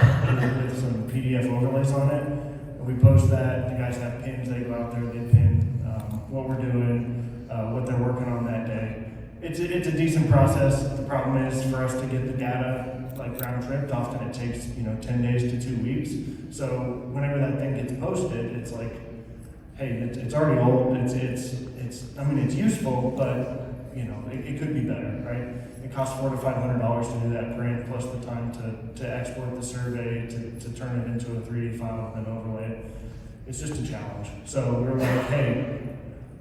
with some PDF overlays on it. And we post that. The guys have pins. They go out there. They pin what we're doing, what they're working on that day. It's a decent process. The problem is for us to get the data like round tripped. Often it takes 10 days to 2 weeks. So whenever that thing gets posted, it's like, hey, it's already old. It's useful, but it could be better, right? It costs $400 to $500 to do that print, plus the time to export the survey, to turn it into a 3D file and then overlay it. It's just a challenge. So we were like, hey,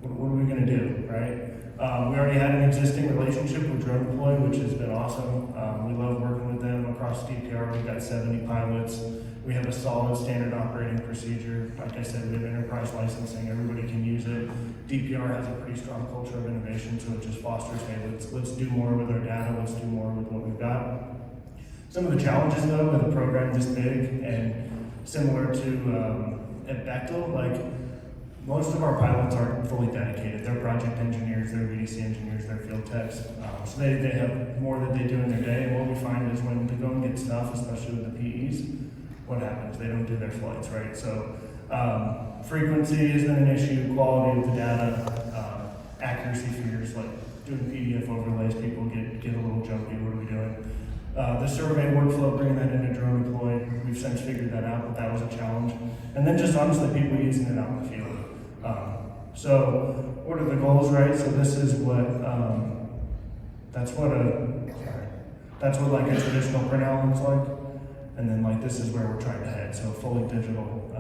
what are we going to do, right? We already had an existing relationship with Drone Deploy, which has been awesome. We love working with them across DPR. We've got 70 pilots. We have a solid standard operating procedure. Like I said, we have enterprise licensing. Everybody can use it. DPR has a pretty strong culture of innovation, so it just fosters, hey, let's do more with our data. Let's do more with what we've got. Some of the challenges though with a program this big and similar to at Bechtel, like most of our pilots aren't fully dedicated. They're project engineers, they're VDC engineers, they're field techs. So they have more that they do in their day. And what we find is when the going gets tough, especially with the PEs, what happens? They don't do their flights, right? So frequency isn't an issue, quality of the data, accuracy fears, like doing PDF overlays, people get a little jumpy, what are we doing? The survey workflow, bringing that into drone deploy, we've since figured that out, but that was a challenge. And then just honestly, people using it out in the field. So what are the goals, right? So this is what, that's what like a traditional printout looks like. And then like this is where we're trying to head, so fully digital.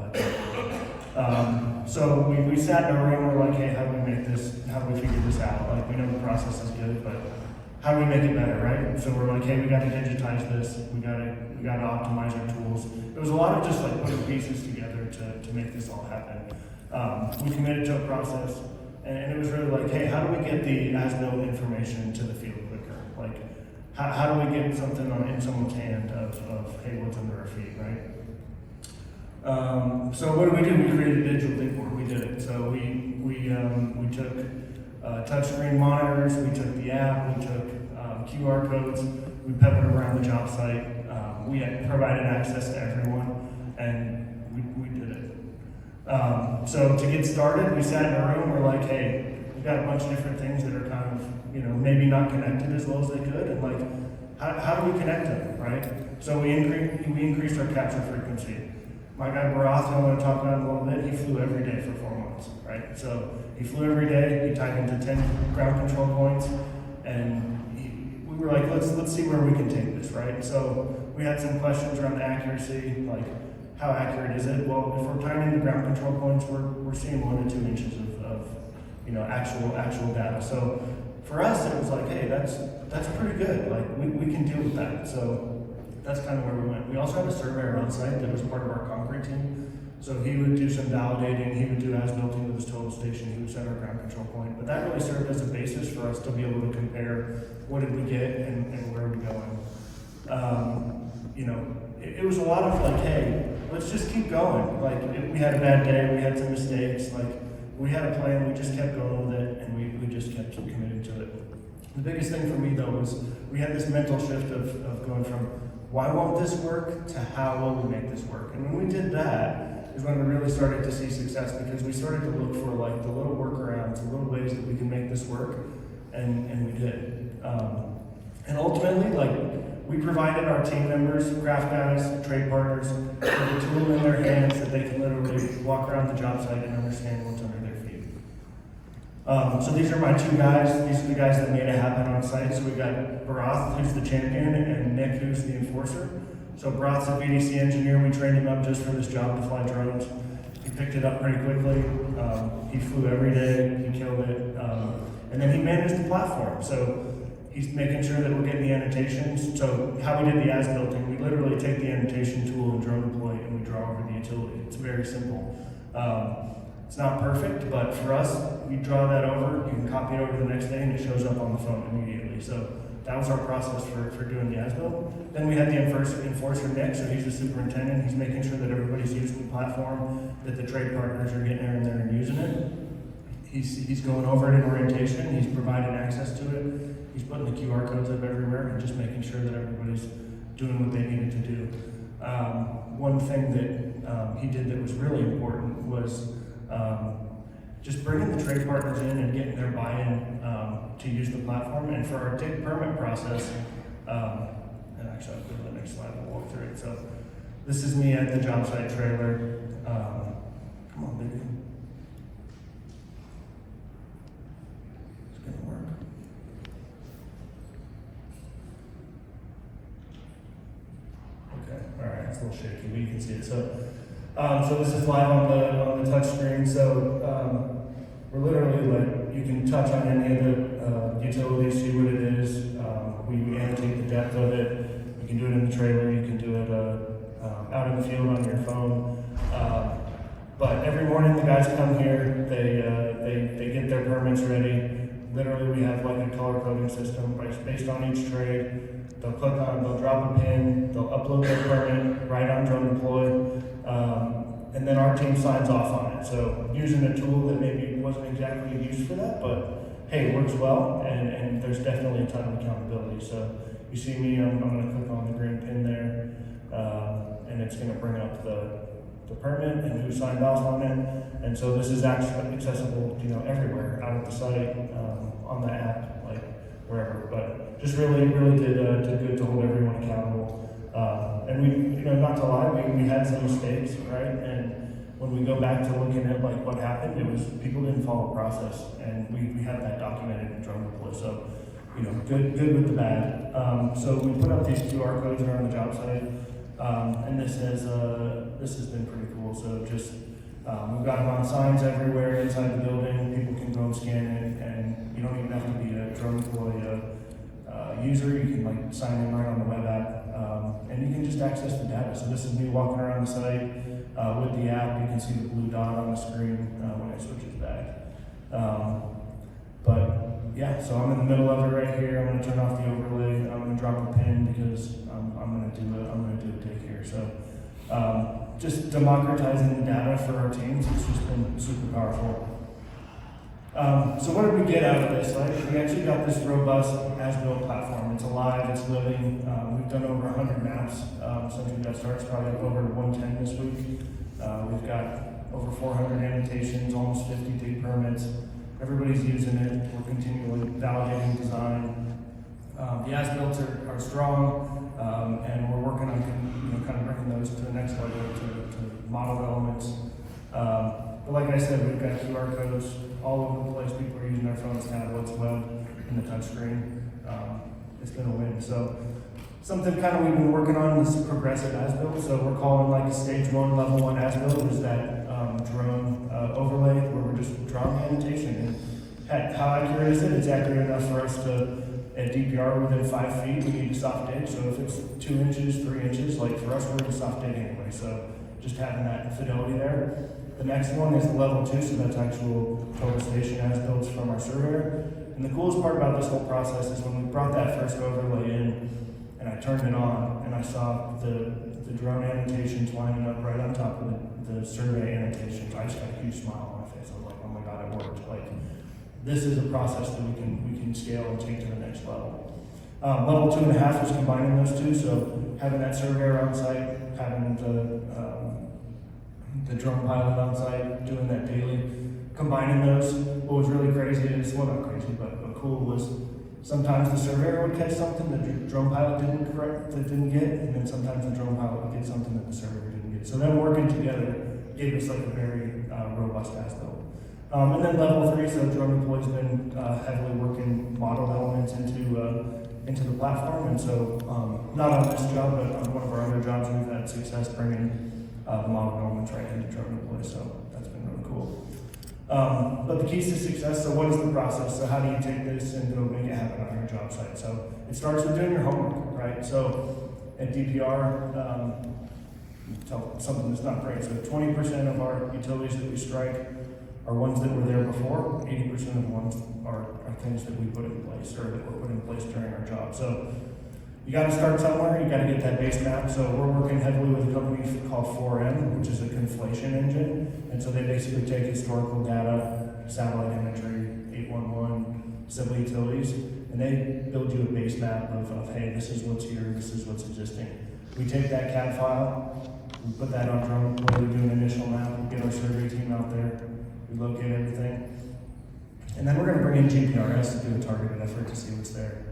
So we sat in a room, we're like, hey, how do we make this, how do we figure this out? Like we know the process is good, but how do we make it better, right? So we're like, hey, we got to digitize this. We got to optimize our tools. It was a lot of just like putting pieces together to make this all happen. We committed to a process, and it was really like, hey, how do we get the as-built information to the field quicker? Like, how do we get something in someone's hand of hey, what's under our feet, right? So what did we do? We created a digital dig board. We did it. So we took touchscreen monitors, we took the app, we took QR codes, we peppered around the job site. We had provided access to everyone, and we did it. So to get started, we sat in a room, we're like, hey, we've got a bunch of different things that are kind of, maybe not connected as well as they could, and like, how do we connect them, right? So we increased our capture frequency. My guy Barath, I want to talk about him a little bit, he flew every day for 4 months, right? So he flew every day, he tied into 10 ground control points, and we were like, let's see where we can take this, right? So we had some questions around the accuracy, like how accurate is it? Well, if we're tying into ground control points, we're seeing 1 to 2 inches of actual data. So for us, it was like, hey, that's pretty good. Like we can deal with that. So that's kind of where we went. We also had a surveyor on site that was part of our concrete team. So he would do some validating, he would do as-builting with his total station, he would set our ground control point. But that really served as a basis for us to be able to compare what did we get and where are we going. It was a lot of like, hey, let's just keep going. Like if we had a bad day, we had some mistakes, like we had a plan, we just kept going with it, and we just kept committing to it. The biggest thing for me though was we had this mental shift of going from why won't this work to how will we make this work? And when we did that is when we really started to see success, because we started to look for like the little workarounds, the little ways that we can make this work, and we did. And ultimately, like we provided our team members, craft guys, trade partners, with a tool in their hands that they can literally walk around the job site and understand what's under their feet. So these are my 2 guys. These are the guys that made it happen on site. So we got Barath, who's the champion, and Nick, who's the enforcer. So Barath's a VDC engineer. We trained him up just for this job to fly drones. He picked it up pretty quickly. He flew every day. He killed it. And then he managed the platform. So he's making sure that we're getting the annotations. So how we did the as-builting, we literally take the annotation tool and drone deploy, and we draw over the utility. It's very simple. It's not perfect, but for us, we draw that over, you can copy it over the next day, and it shows up on the phone immediately. So that was our process for doing the as-built. Then we had the enforcer Nick, so he's the superintendent. He's making sure that everybody's using the platform, that the trade partners are getting in there and using it. He's going over it in orientation, he's providing access to it, he's putting the QR codes up everywhere, and just making sure that everybody's doing what they needed to do. One thing that he did that was really important was just bringing the trade partners in and getting their buy-in to use the platform. And for our dig permit process, and actually I'll go to the next slide and walk through it. So this is me at the job site trailer. Come on, baby. It's gonna work. Okay, all right, it's a little shaky, but you can see it. So this is live on the touch screen. So we're literally like, you can touch on any of the utilities, see what it is. We annotate the depth of it. You can do it in the trailer. You can do it out in the field on your phone. But every morning the guys come here. They get their permits ready. Literally, we have like a color coding system based on each trade. They'll drop a pin. upload their permit, write on drone deploy, and then our team signs off on it. So using a tool that maybe wasn't exactly used for that, but hey, it works well, and there's definitely a ton of accountability. So you see me, I'm going to click on the green pin there, and it's going to bring up the permit and who signed off on it. And so this is actually accessible, everywhere out at the site, on the app, like wherever. But just really did good to hold everyone accountable. And we, not to lie, we had some mistakes, right? And when we go back to looking at like what happened, it was people didn't follow process, and we had that documented in drone deploy. So, good with the bad. So we put up these QR codes around the job site, and this has been pretty cool. So just we've got them on signs everywhere inside the building. People can go and scan it, and you don't even have to be a drone deploy user. You can like sign in right on the web app, and you can just access the data. So this is me walking around the site with the app. You can see the blue dot on the screen when it switches back. But yeah, so I'm in the middle of it right here. I'm going to turn off the overlay. I'm going to drop a pin because I'm going to do a take here. So just democratizing the data for our teams. It's just been super powerful. So what did we get out of this? We actually got this robust as-built platform. It's alive, it's living. We've done over 100 maps since we got started. It's probably over 110 this week. We've got over 400 annotations, almost 50 dig permits. Everybody's using it. We're continually validating design. The as-builts are strong, and we're working on kind of bringing those to the next level to model elements. But like I said, we've got QR codes all over the place. People are using their phones, tablets, web, and the touchscreen. It's been a win. So something kind of we've been working on is progressive as-build. So we're calling like a stage 1, level 1 as-build is that drone overlay where we're just drawing annotation. And how accurate is it? It's accurate enough for us to, at DPR within 5 feet, we need to soft dig. So if it's 2 inches, 3 inches, like for us, we're going to soft dig anyway. So just having that fidelity there. The next one is the level 2, so that's actual total station as-builds from our surveyor. And the coolest part about this whole process is when we brought that first overlay in, and I turned it on, and I saw the drone annotations lining up right on top of the survey annotations. I just had a huge smile on my face. I was like, oh my God, it worked. Like, this is a process that we can scale and take to the next level. Level 2.5 is combining those two, so having that surveyor on site, having the drone pilot on site, doing that daily, combining those. What was really crazy is, well, not crazy, but cool was sometimes the surveyor would catch something that the drone pilot didn't get, and then sometimes the drone pilot would get something that the surveyor didn't get. So them working together gave us like a very robust as-built. And then level 3, so drone deploy's been heavily working model elements into the platform, and so not on this job, but on one of our other jobs, we've had success bringing the model elements right into drone deploy, so that's been really cool. But the keys to success, so what is the process? So how do you take this and go make it happen on your job site? So it starts with doing your homework, right? So at DPR, something that's not great. So 20% of our utilities that we strike are ones that were there before. 80% of the ones are things that we put in place or that were put in place during our job. So you got to start somewhere. You got to get that base map. So we're working heavily with a company called 4M, which is a conflation engine. And so they basically take historical data, satellite imagery, 811, civil utilities, and they build you a base map of hey, this is what's here, this is what's existing. We take that CAD file, we put that on drone, we do an initial map, we get our survey team out there, we locate everything. And then we're going to bring in GPRS to do a targeted effort to see what's there.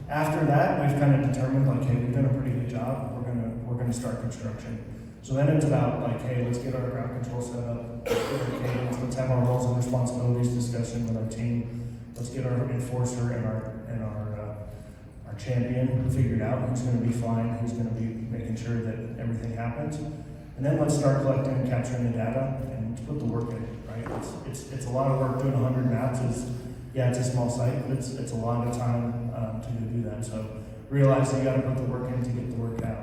After that, we've kind of determined like, hey, we've done a pretty good job. We're gonna start construction. So then it's about like, hey, let's get our ground control set up. Let's get our cadence. Let's have our roles and responsibilities discussion with our team. Let's get our enforcer and our champion figured out. Who's going to be flying? Who's going to be making sure that everything happens? And then let's start collecting and capturing the data and let's put the work in. Right? It's a lot of work. Doing 100 maps is. Yeah, it's a small site, but it's a lot of time to do that. So realize that you got to put the work in to get the work out.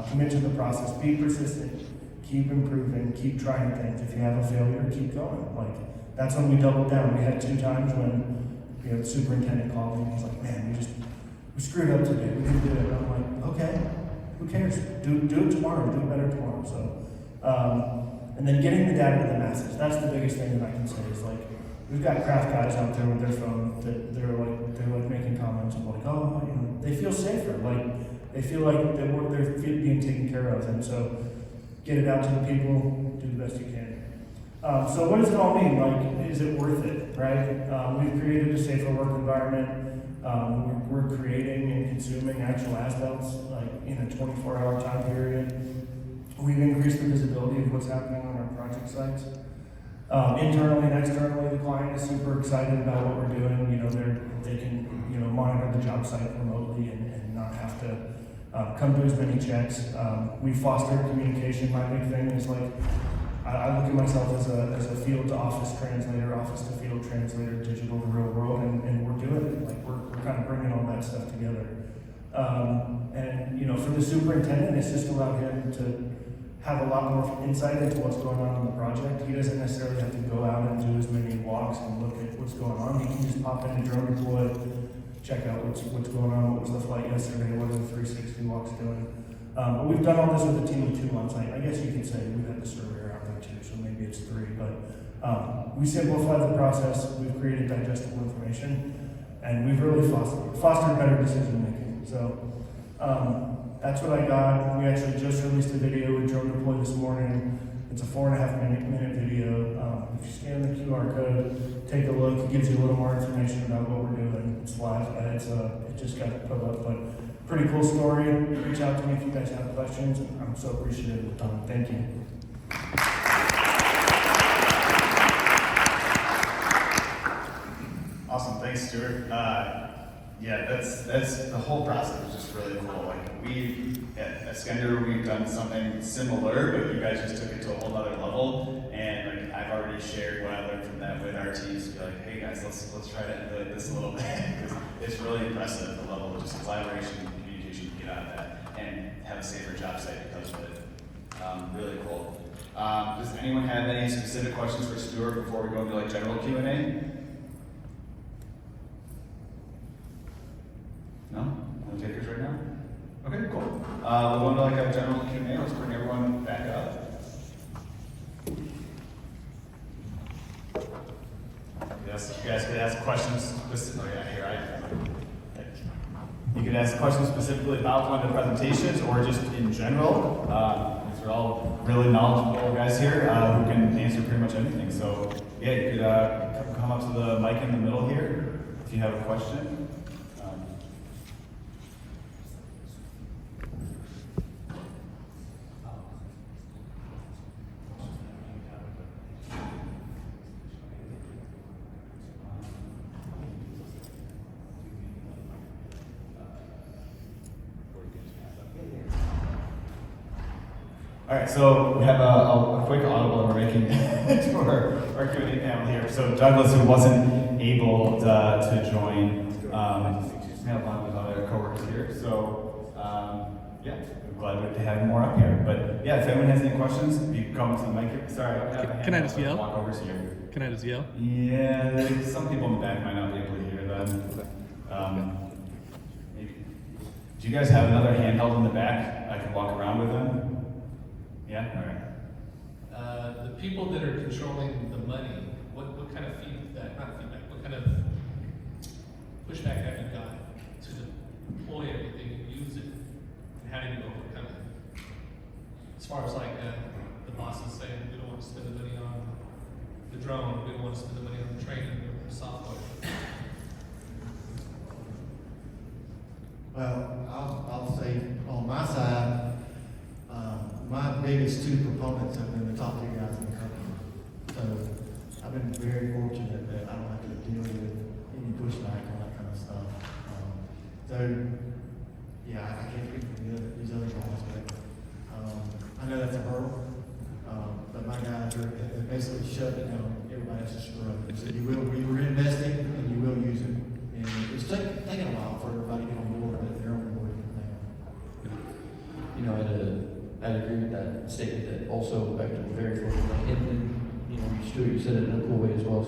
Commit to the process. Be persistent. Keep improving. Keep trying things. If you have a failure, keep going. Like that's when we doubled down. We had 2 times when the superintendent called me and he's like, "Man, we screwed up today. We didn't do it." And I'm like, "Okay, who cares? Do it tomorrow, do it better tomorrow. So, and then getting the data to the masses. That's the biggest thing that I can say is like, we've got craft guys out there with their phone that they're like making comments of like, oh, you know, they feel safer. Like they feel like they're being taken care of. And so get it out to the people, do the best you can. So what does it all mean? Like, is it worth it, right? We've created a safer work environment. We're creating and consuming actual as-built like in a 24-hour time period. We've increased the visibility of what's happening on our project sites. Internally and externally, the client is super excited about what we're doing. You know, they can monitor the job site remotely and not have to come do as many checks. We foster communication. My big thing is like, I look at myself as a field to office translator, office to field translator, digital to real world, and we're doing it. Like we're kind of bringing all that stuff together. And you know, for the superintendent, it's just allowed him to have a lot more insight into what's going on in the project. He doesn't necessarily have to go out and do as many walks and look at what's going on. He can just pop in and drone deploy, check out what's going on, what was the flight yesterday, what are the 360 walks doing. But we've done all this with a team of 2 on site. I guess you could say we've had the surveyor out there too, so maybe it's 3. But we simplified the process. We've created digestible information, and we've really fostered better decision making. So that's what I got. We actually just released a video with Drone Deploy this morning. It's a 4.5 minute video. If you scan the QR code, take a look. It gives you a little more information about what we're doing. It's live. It just got put up, but pretty cool story. Reach out to me if you guys have questions. I'm so appreciative of the time. Thank you. Awesome, thanks, Stuart. Yeah, that's the whole process is just really cool. Like we at Skender, we've done something similar, but you guys just took it to a whole other level. And like I've already shared what I learned from that with our teams. To be like, hey guys, let's try to emulate this a little bit because it's really impressive the level of just collaboration and communication you get out of that, and have a safer job site because of it. Really cool. Does anyone have any specific questions for Stuart before we go into like general Q&A? No? No takers right now? Okay, cool. We'll go into like a general Q&A. Let's bring everyone back up. Yes, you guys could ask questions. You could ask questions specifically about one of the presentations or just in general. These are all really knowledgeable guys here who can answer pretty much anything. So yeah, you could come up to the mic in the middle here if you have a question. All right, so we have a quick audible we're making to our Q&A panel here. So Douglas, who wasn't able to join, we have a lot of his other coworkers here. So yeah, I'm glad to have more up here. But yeah, if anyone has any questions, you can come up to the mic here. Sorry, I have a hand Can I up, just so yell? Walk over to you. Can I just yell? Yeah, some people in the back might not be able to hear them. Maybe. Do you guys have another handheld in the back? I can walk around with them. Yeah, all right. The people that are controlling the money, what kind of what kind of pushback have you got to deploy everything and use it? And how do you overcome it? As far as like the bosses saying, we don't want to spend the money on the drone, we don't want to spend the money on the training or the software. Well, I'll say on my side, my biggest 2 proponents have been the top 2 guys in the company. So I've been very fortunate that I don't have to deal with any pushback on that kind of stuff. So yeah, I can't speak for these other guys, but I know that's a hurdle. But my guys are basically shut it down. Everybody else is struggling. So we're investing and you will use it. And it's taking a while for everybody to get on board, but they're on board now. You know, I'd agree with that statement that also Bechtel very fortunate. And you know, Stuart, you said it in a cool way as well.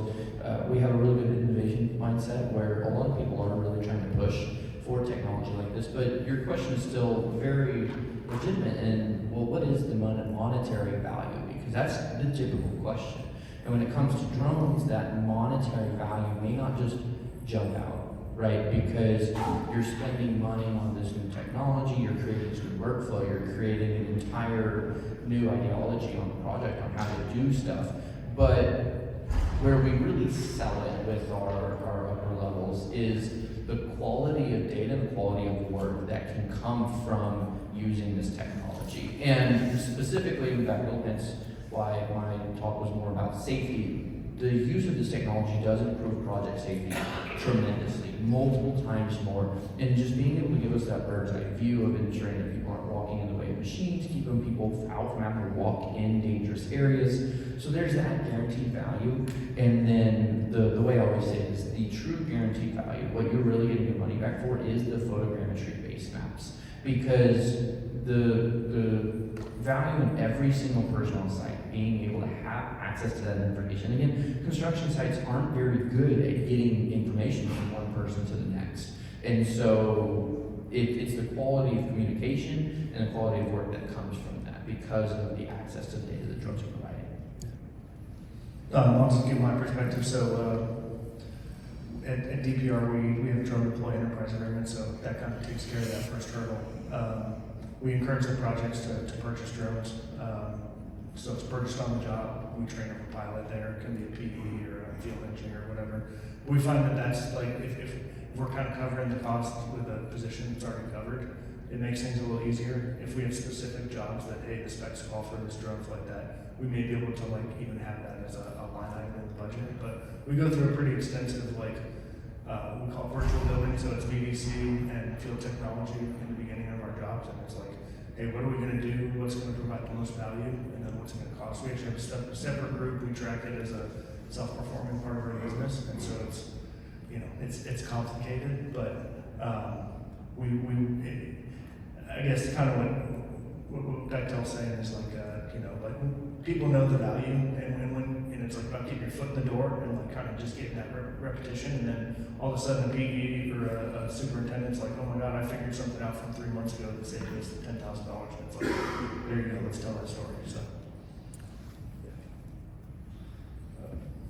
We have a really good innovation mindset where a lot of people are really trying to push for technology like this. But your question is still very That's the typical question. And when it comes to drones, that monetary value may not just jump out, right? Because you're spending money on this new technology, you're creating this new workflow, you're creating an entire new ideology on the project on how to do stuff. But where we really sell it with our upper levels is the quality of data, the quality of work that can come from using this technology. And specifically with that, hence why my talk was more about safety. The use of this technology does improve project safety tremendously, multiple times more, and just being able to give us that bird's eye view of ensuring that people aren't walking in the way of machines, keeping people out from having to walk in dangerous areas. So there's that guaranteed value, and then the way I always say it is the true guaranteed value, what you're really getting your money back for is the photogrammetry base maps, because the value in every single person on site being able to have access to that information. Again, construction sites aren't very good at getting information from one person to the next. And so it's the quality of communication and the quality of work that comes from that because of the access to the data that drones are providing. I'll just give my perspective. So at DPR, we have a drone deploy enterprise agreement, so that kind of takes care of that first hurdle. We encourage the projects to purchase drones. So it's purchased on the job. We train up a pilot there. It can be a PE or a field engineer or whatever. We find that that's like, if we're kind of covering the cost with a position that's already covered, it makes things a little easier. If we have specific jobs that, hey, the specs call for this drones like that, we may be able to like even have that as a line item in the budget. But we go through a pretty extensive like, we call it virtual building, so it's VDC and field technology in the beginning of our jobs, and it's like, hey, what are we going to do? What's going to provide the most value? And then what's it going to cost? We actually have a separate group. We track it as a self-performing part of our business. And so it's, you know, it's complicated, but I guess kind of what Bechtel's saying is like, you know, like people know the value, and it's like about getting your foot in the door and like kind of just getting that repetition, and then all of a sudden a PE or a superintendent's like, oh my God, I figured something out from 3 months ago that saved us $10,000, and it's like, there you go, let's tell that story. So.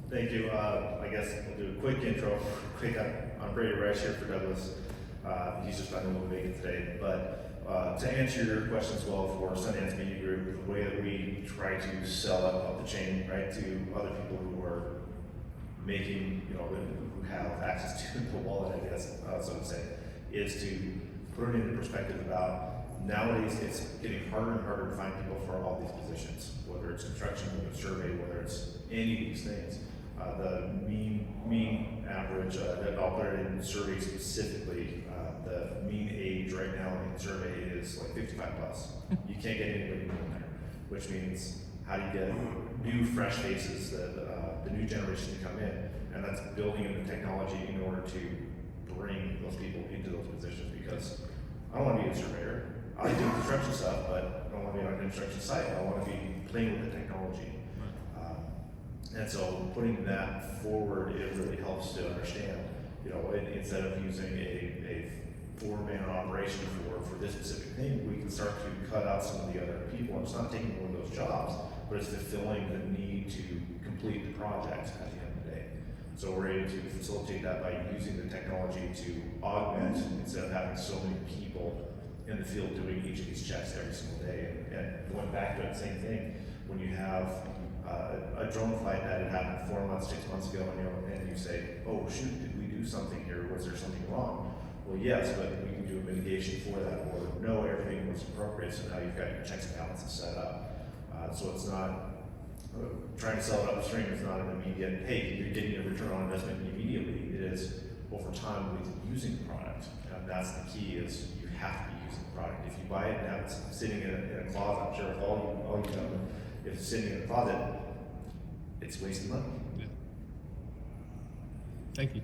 Thank you. I guess we'll do a quick intro. I'm Brady Resch here for Douglas. He's just running a little vacant today, but to answer your question as well for Sundance Media Group, the way that we try to sell up the chain, right, to other people who are making, you know, who have access to the wallet, I guess, so to say, is to put it into perspective about nowadays it's getting harder and harder to find people for all these positions, whether it's construction, whether it's survey, whether it's any of these things. The mean average, I'll put it in survey specifically, the mean age right now in survey is like 55 plus. You can't get anybody new in there, which means how do you get new fresh faces, the new generation to come in, and that's building in the technology in order to bring those people into those positions, because I don't want to be a surveyor. I do construction stuff, but I don't want to be on a construction site. I want to be playing with the technology. And so putting that forward, it really helps to understand, you know, instead of using a four-man operation for this specific thing, we can start to cut out some of the other people. It's not taking one of those jobs, but it's fulfilling the need to complete the project at the end of the day. So we're able to facilitate that by using the technology to augment, instead of having so many people in the field doing each of these checks every single day. And going back to that same thing, when you have a drone flight that had happened 4 months, 6 months ago, and you say, oh shoot, did we do something here? Was there something wrong? Well, yes, but we can do a mitigation for that, or no, everything was appropriate, so now you've got your checks and balances set up. So it's not, trying to sell it upstream is not an immediate, hey, you're getting a return on investment immediately. It is over time with using the product. And that's the key, is you have to be using the product. If you buy it and have it sitting in a closet, I'm sure if all you know, if it's sitting in a closet, it's wasting money. Yeah. Thank you.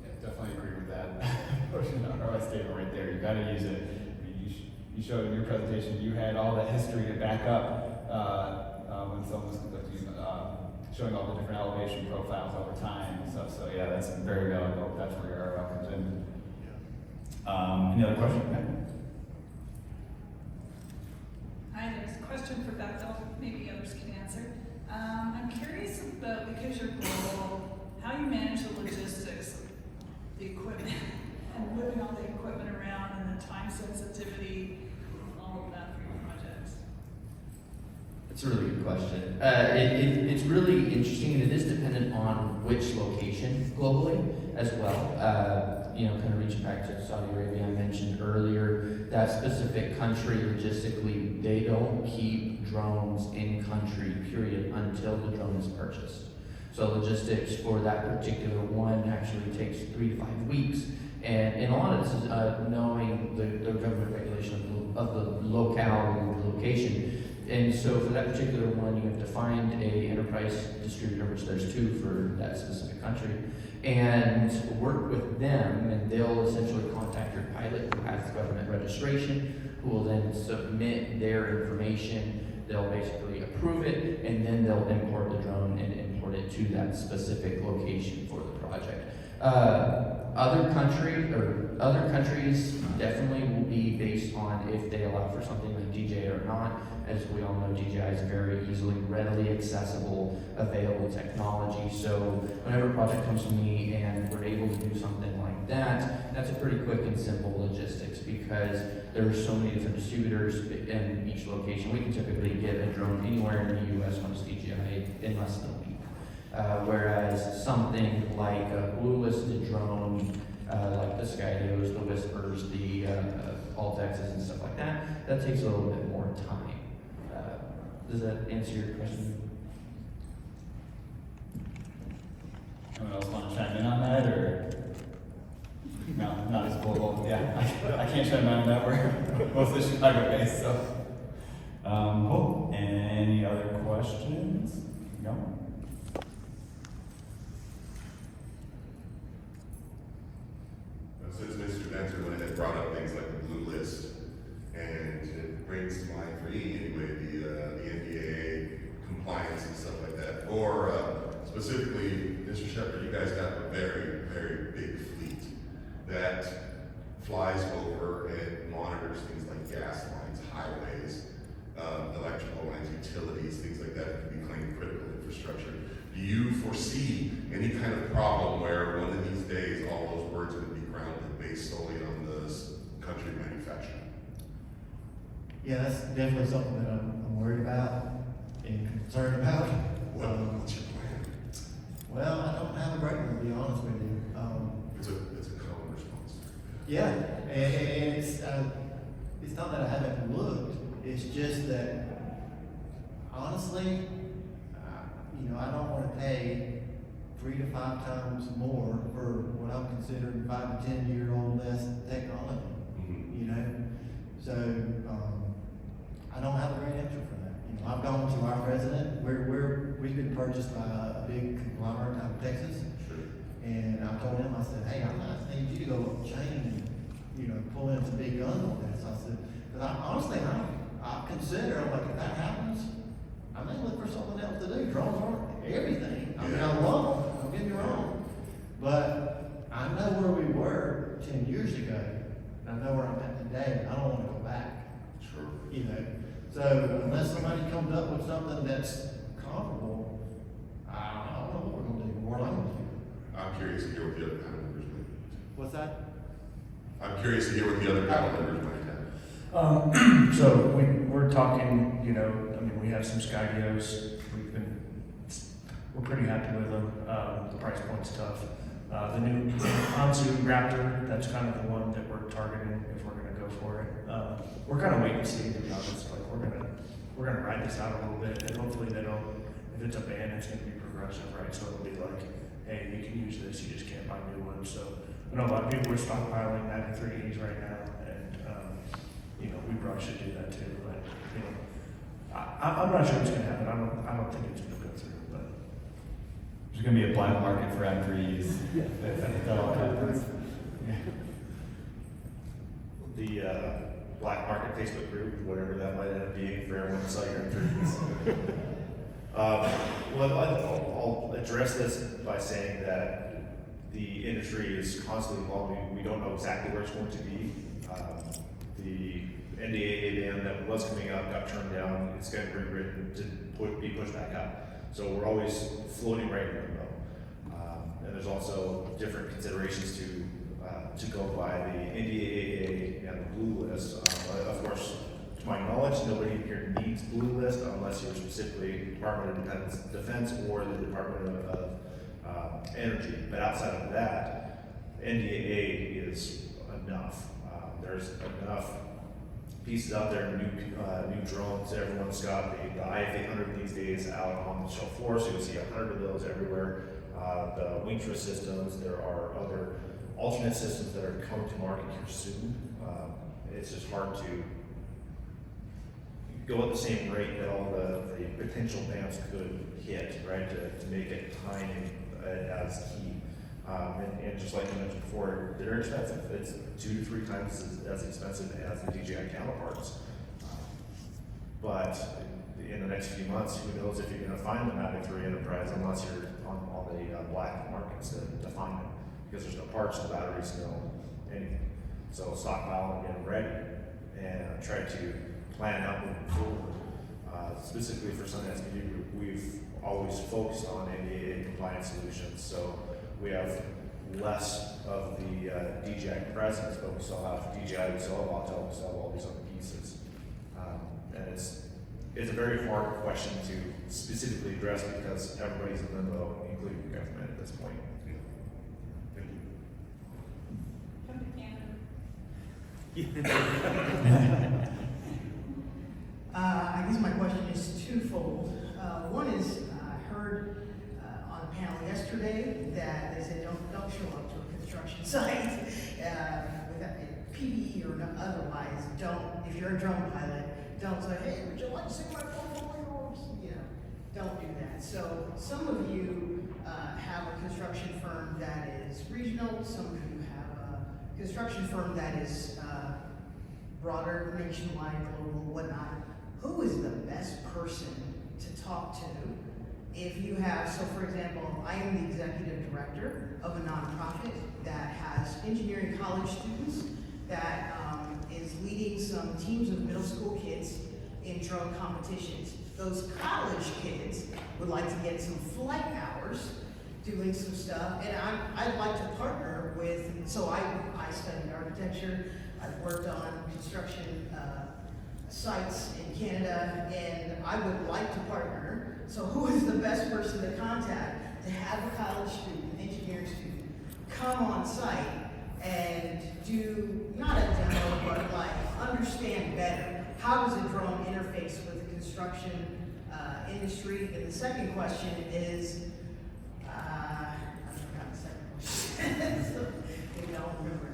Yeah, definitely agree with that. Our statement right there. You got to use it. You showed in your presentation you had all that history to back up when someone was showing all the different elevation profiles over time and stuff. So yeah, that's very valuable. That's where your comes in. Any other questions? Hi, there's a question I'm curious about, because you're global, how you manage the logistics, the equipment, and moving all the equipment around and the time sensitivity, all of that for your projects. It's a really good question. It's really interesting, and it is dependent on which location globally as well. Kind of reaching back to Saudi Arabia, I mentioned earlier, that specific country logistically, they don't keep drones in country, period, until the drone is purchased. So logistics for that particular one actually takes 3 to 5 weeks. And a lot of this is knowing the government regulation of the locale and the location. And so for that particular one, you have to find a enterprise distributor, which there's 2 for that specific country, and work with them, and they'll essentially contact your pilot who has government registration, who will then submit their information. They'll basically approve it, and then they'll import the drone and import it to that specific location for the project. Other countries definitely will be based on if they allow for something like DJI or not. As we all know, DJI is very easily, readily accessible, available technology. So whenever a project comes to me and we're able to do something like that, that's a pretty quick and simple logistics because there's so many different distributors in each location. We can typically get a drone anywhere in the U.S. when it's DJI in less than a week. Whereas something like a blue-listed drone, like the Skydios, the Whispers, the Altexes and stuff like that, that takes a little bit more time. Does that answer your question? Anyone else want to chime in on that, or? No, not as global. Yeah, I can't chime in on that. We're mostly Chicago-based, so. Cool. Any other questions? No? Since Mr. Denzer went ahead and brought up things like the blue list, and it brings to mind for me anyway, the NDAA compliance and stuff like that. Or specifically, Mr. Shepherd, you guys got a very, very big fleet that flies over and monitors things like gas lines, highways, electrical lines, utilities, things like that that can be claimed critical infrastructure. Do you foresee any kind of problem where one of these days all those birds are going to be grounded based solely on this country manufacturing? Yeah, that's definitely something that I'm worried about and concerned about. Well, what's your plan? Well, I don't have a great one, to be honest with you. It's a common response. Yeah, and it's not that I haven't looked. It's just that honestly, I don't want to pay 3 to 5 times more for what I'm considering 5 to 10 year old less technology. So I don't have a great answer for that. I've gone to our president. We've been purchased by a big conglomerate out of Texas. Sure. And I told him, I said, hey, I might need you to go up the chain and, pull in some big guns on this. I said, because honestly, I consider, I'm like, if that happens, I may look for something else to do. Drones aren't everything. I mean, I love them, don't get me wrong. But I know where we were 10 years ago, and I know where I'm at today, and I don't want to go back. Sure. So unless somebody comes up with something that's comparable, I don't know what we're going to do, what I'm going to do. I'm curious to hear what the other panel members might. What's that? I'm curious to hear what the other panel members might have. So we're talking, we have some Skydios. We're pretty happy with them. The price point's tough. The new Anzu Raptor, that's kind of the one that we're targeting if we're going to go for it. We're kind of waiting to see, to be honest. Like we're gonna ride this out a little bit, and hopefully they don't. If it's a ban, it's going to be progressive, right? So it'll be like, hey, you can use this, you just can't buy new ones. So I know a lot of people are stockpiling 93s right now, and we probably should do that too. But I'm not sure what's going to happen. I don't think it's going to go through. But there's going to be a black market for M3s. Yeah, that all happens. The black market Facebook group, whatever that might end up being for everyone to sell your M3s. I'll address this by saying that the industry is constantly evolving. We don't know exactly where it's going to be. The NDAA ban that was coming up got turned down. It's getting rewritten to be pushed back up. So we're always floating right in limbo. And there's also different considerations to go by the NDAA and the blue list. Of course, to my knowledge, nobody here needs blue list unless you're specifically Department of Defense or the Department of Energy. But outside of that, NDAA is enough. There's enough pieces out there, new drones. Everyone's got the IF-800 these days out on the show floor, so you'll see 100 of those everywhere. The wing truss systems, there are other alternate systems that are coming to market here soon. It's just hard to go at the same rate that all the potential bands could hit, right, to make it timing as key. And just like I mentioned before, they're expensive. It's 2 to 3 times as expensive as the DJI counterparts. But in the next few months, who knows if you're going to find the Mavic 3 Enterprise unless you're on the black markets to find them, because there's no parts, no batteries, no anything. So stockpile and get them ready, and try to plan out moving forward. Specifically for Sundance Media Group, we've always focused on NDAA compliant solutions. So we have less of the DJI presence, but we still have DJI, we still have Autel, we still have all these other pieces. And it's a very hard question to specifically address because everybody's in limbo, including the government at this point. Thank you. Come to Canada. I guess my question is twofold. One is, I heard on a panel yesterday that they said don't show up to a construction site with PPE or otherwise. Don't, if you're a drone pilot, don't say, hey, would you like to see my portfolio? You know, don't do that. So some of you have a construction firm that is regional. Some of you have a construction firm that is broader, nationwide, global, whatnot. Who is the best person to talk to if you have, so for example, I am the executive director of a nonprofit that has engineering college students that is leading some teams of middle school kids in drone competitions. Those college kids would like to get some flight hours doing some stuff, and I'd like to partner with, so I studied architecture, I've worked on construction sites in Canada, and I would like to partner. So who is the best person to contact to have a college student, engineering student, come on site and do, not a demo, but like understand better, how does a drone interface with the construction industry? And the second question is, I forgot the second question, so maybe I'll remember it.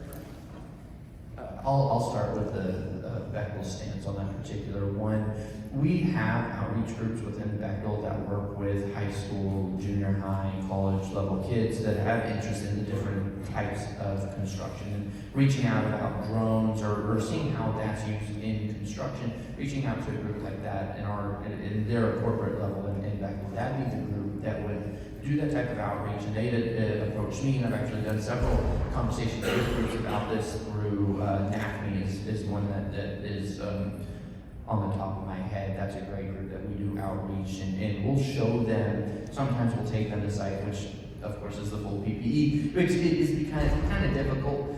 I'll start with the Bechtel's stance on that particular one. We have outreach groups within Bechtel that work with high school, junior high, college level kids that have interest in the different types of construction and reaching out about drones or seeing how that's used in construction, reaching out to a group like that in their corporate level in Bechtel. That'd be the group that would do that type of outreach, and they approached me, and I've actually done several conversations with groups about this through NACME is one that is on the top of my head. That's a great group that we do outreach, and we'll show them, sometimes we'll take them to site, which of course is the full PPE, which is kind of difficult.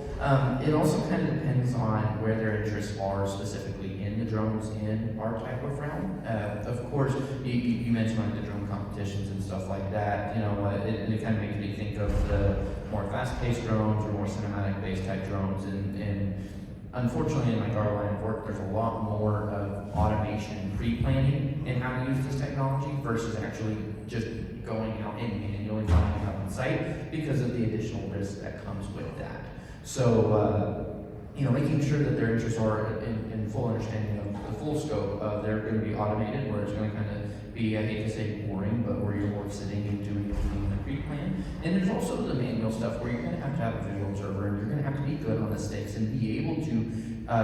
It also kind of depends on where their interests are specifically in the drones in our type of realm. Of course, you mentioned like the drone competitions and stuff like that. You know, it kind of makes me think of the more fast-paced drones or more cinematic-based type drones. And unfortunately, in like our line of work, there's a lot more of automation and pre-planning in how to use this technology versus actually just going out and manually finding out on site because of the additional risk that comes with that. So, making sure that their interests are in full understanding of the full scope of they're going to be automated, where it's going to kind of be, I hate to say boring, but where you're more sitting and doing everything in the pre-plan. And there's also the manual stuff where you're going to have a visual observer, and you're going to have to be good on the sticks and be able to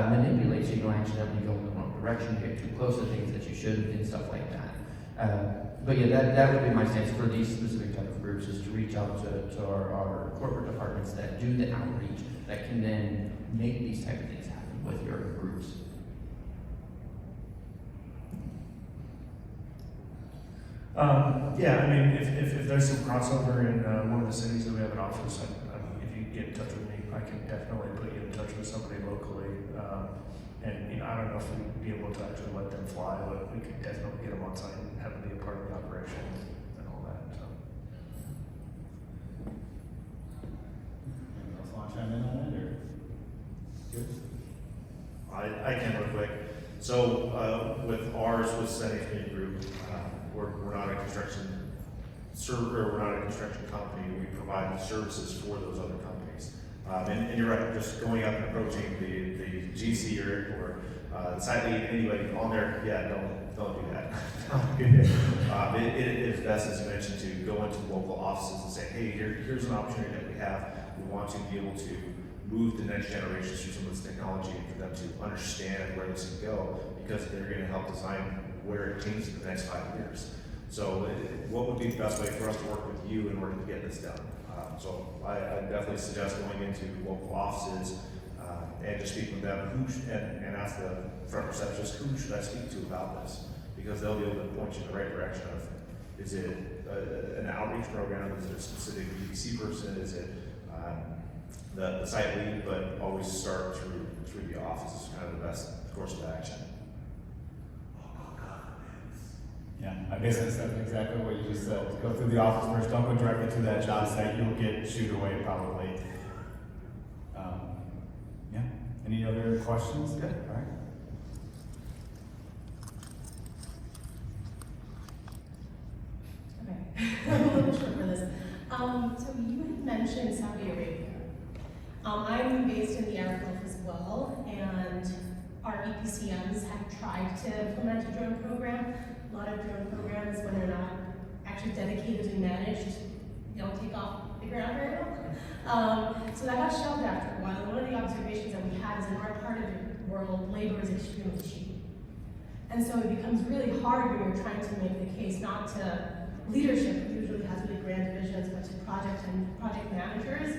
manipulate so you don't accidentally go in the wrong direction, get too close to things that you shouldn't, and stuff like that. But yeah, that would be my stance for these specific type of groups, is to reach out to our corporate departments that do the outreach, that can then make these type of things happen with your groups. Yeah, I mean, if there's some crossover in one of the cities that we have an office, if you get in touch with me, I can definitely put you in touch with somebody locally. And I don't know if we'd be able to actually let them fly, but we could definitely get them on site and have them be a part of the operation and all that. So. Anyone else want to chime in on that, or? Good? I can real quick. So, with ours, with Setting Community Group, we're not a construction we're not a construction company. We provide services for those other companies. And you're right, just going up and approaching the GC or the site lead, anybody on there, yeah, don't do that. It is best, as you mentioned, to go into local offices and say, hey, here's an opportunity that we have. We want to be able to move the next generation through some of this technology and for them to understand where this can go, because they're going to help design where it changes in the next 5 years. So what would be the best way for us to work with you in order to get this done? So I definitely suggest going into local offices and just speak with them and ask the front receptionist, who should I speak to about this? Because they'll be able to point you in the right direction of, is it an outreach program? Is it a specific BBC person? Is it the site lead? But always start through the office is kind of the best course of action. Yeah, I guess that's exactly what you just said. Go through the office first, don't go directly to that job site, you'll get shooed away probably. Yeah, any other questions? Good, all right. Okay, I'm a little short for this. So you had mentioned Saudi Arabia. I'm based in the Arab Gulf as well, and our EPCMs have tried to implement a drone program. A lot of drone programs, when they're not actually dedicatedly managed, they don't take off the ground very well. So that got shelved after a while. One of the observations that we had is in our part of the world, labor is extremely cheap. And so it becomes really hard when you're trying to make the case not to leadership, who usually has really grand visions, but to project managers,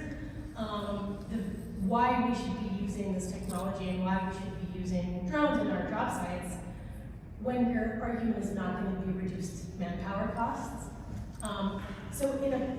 why we should be using this technology and why we should be using drones in our job sites, when your argument is not going to be reduced manpower costs. So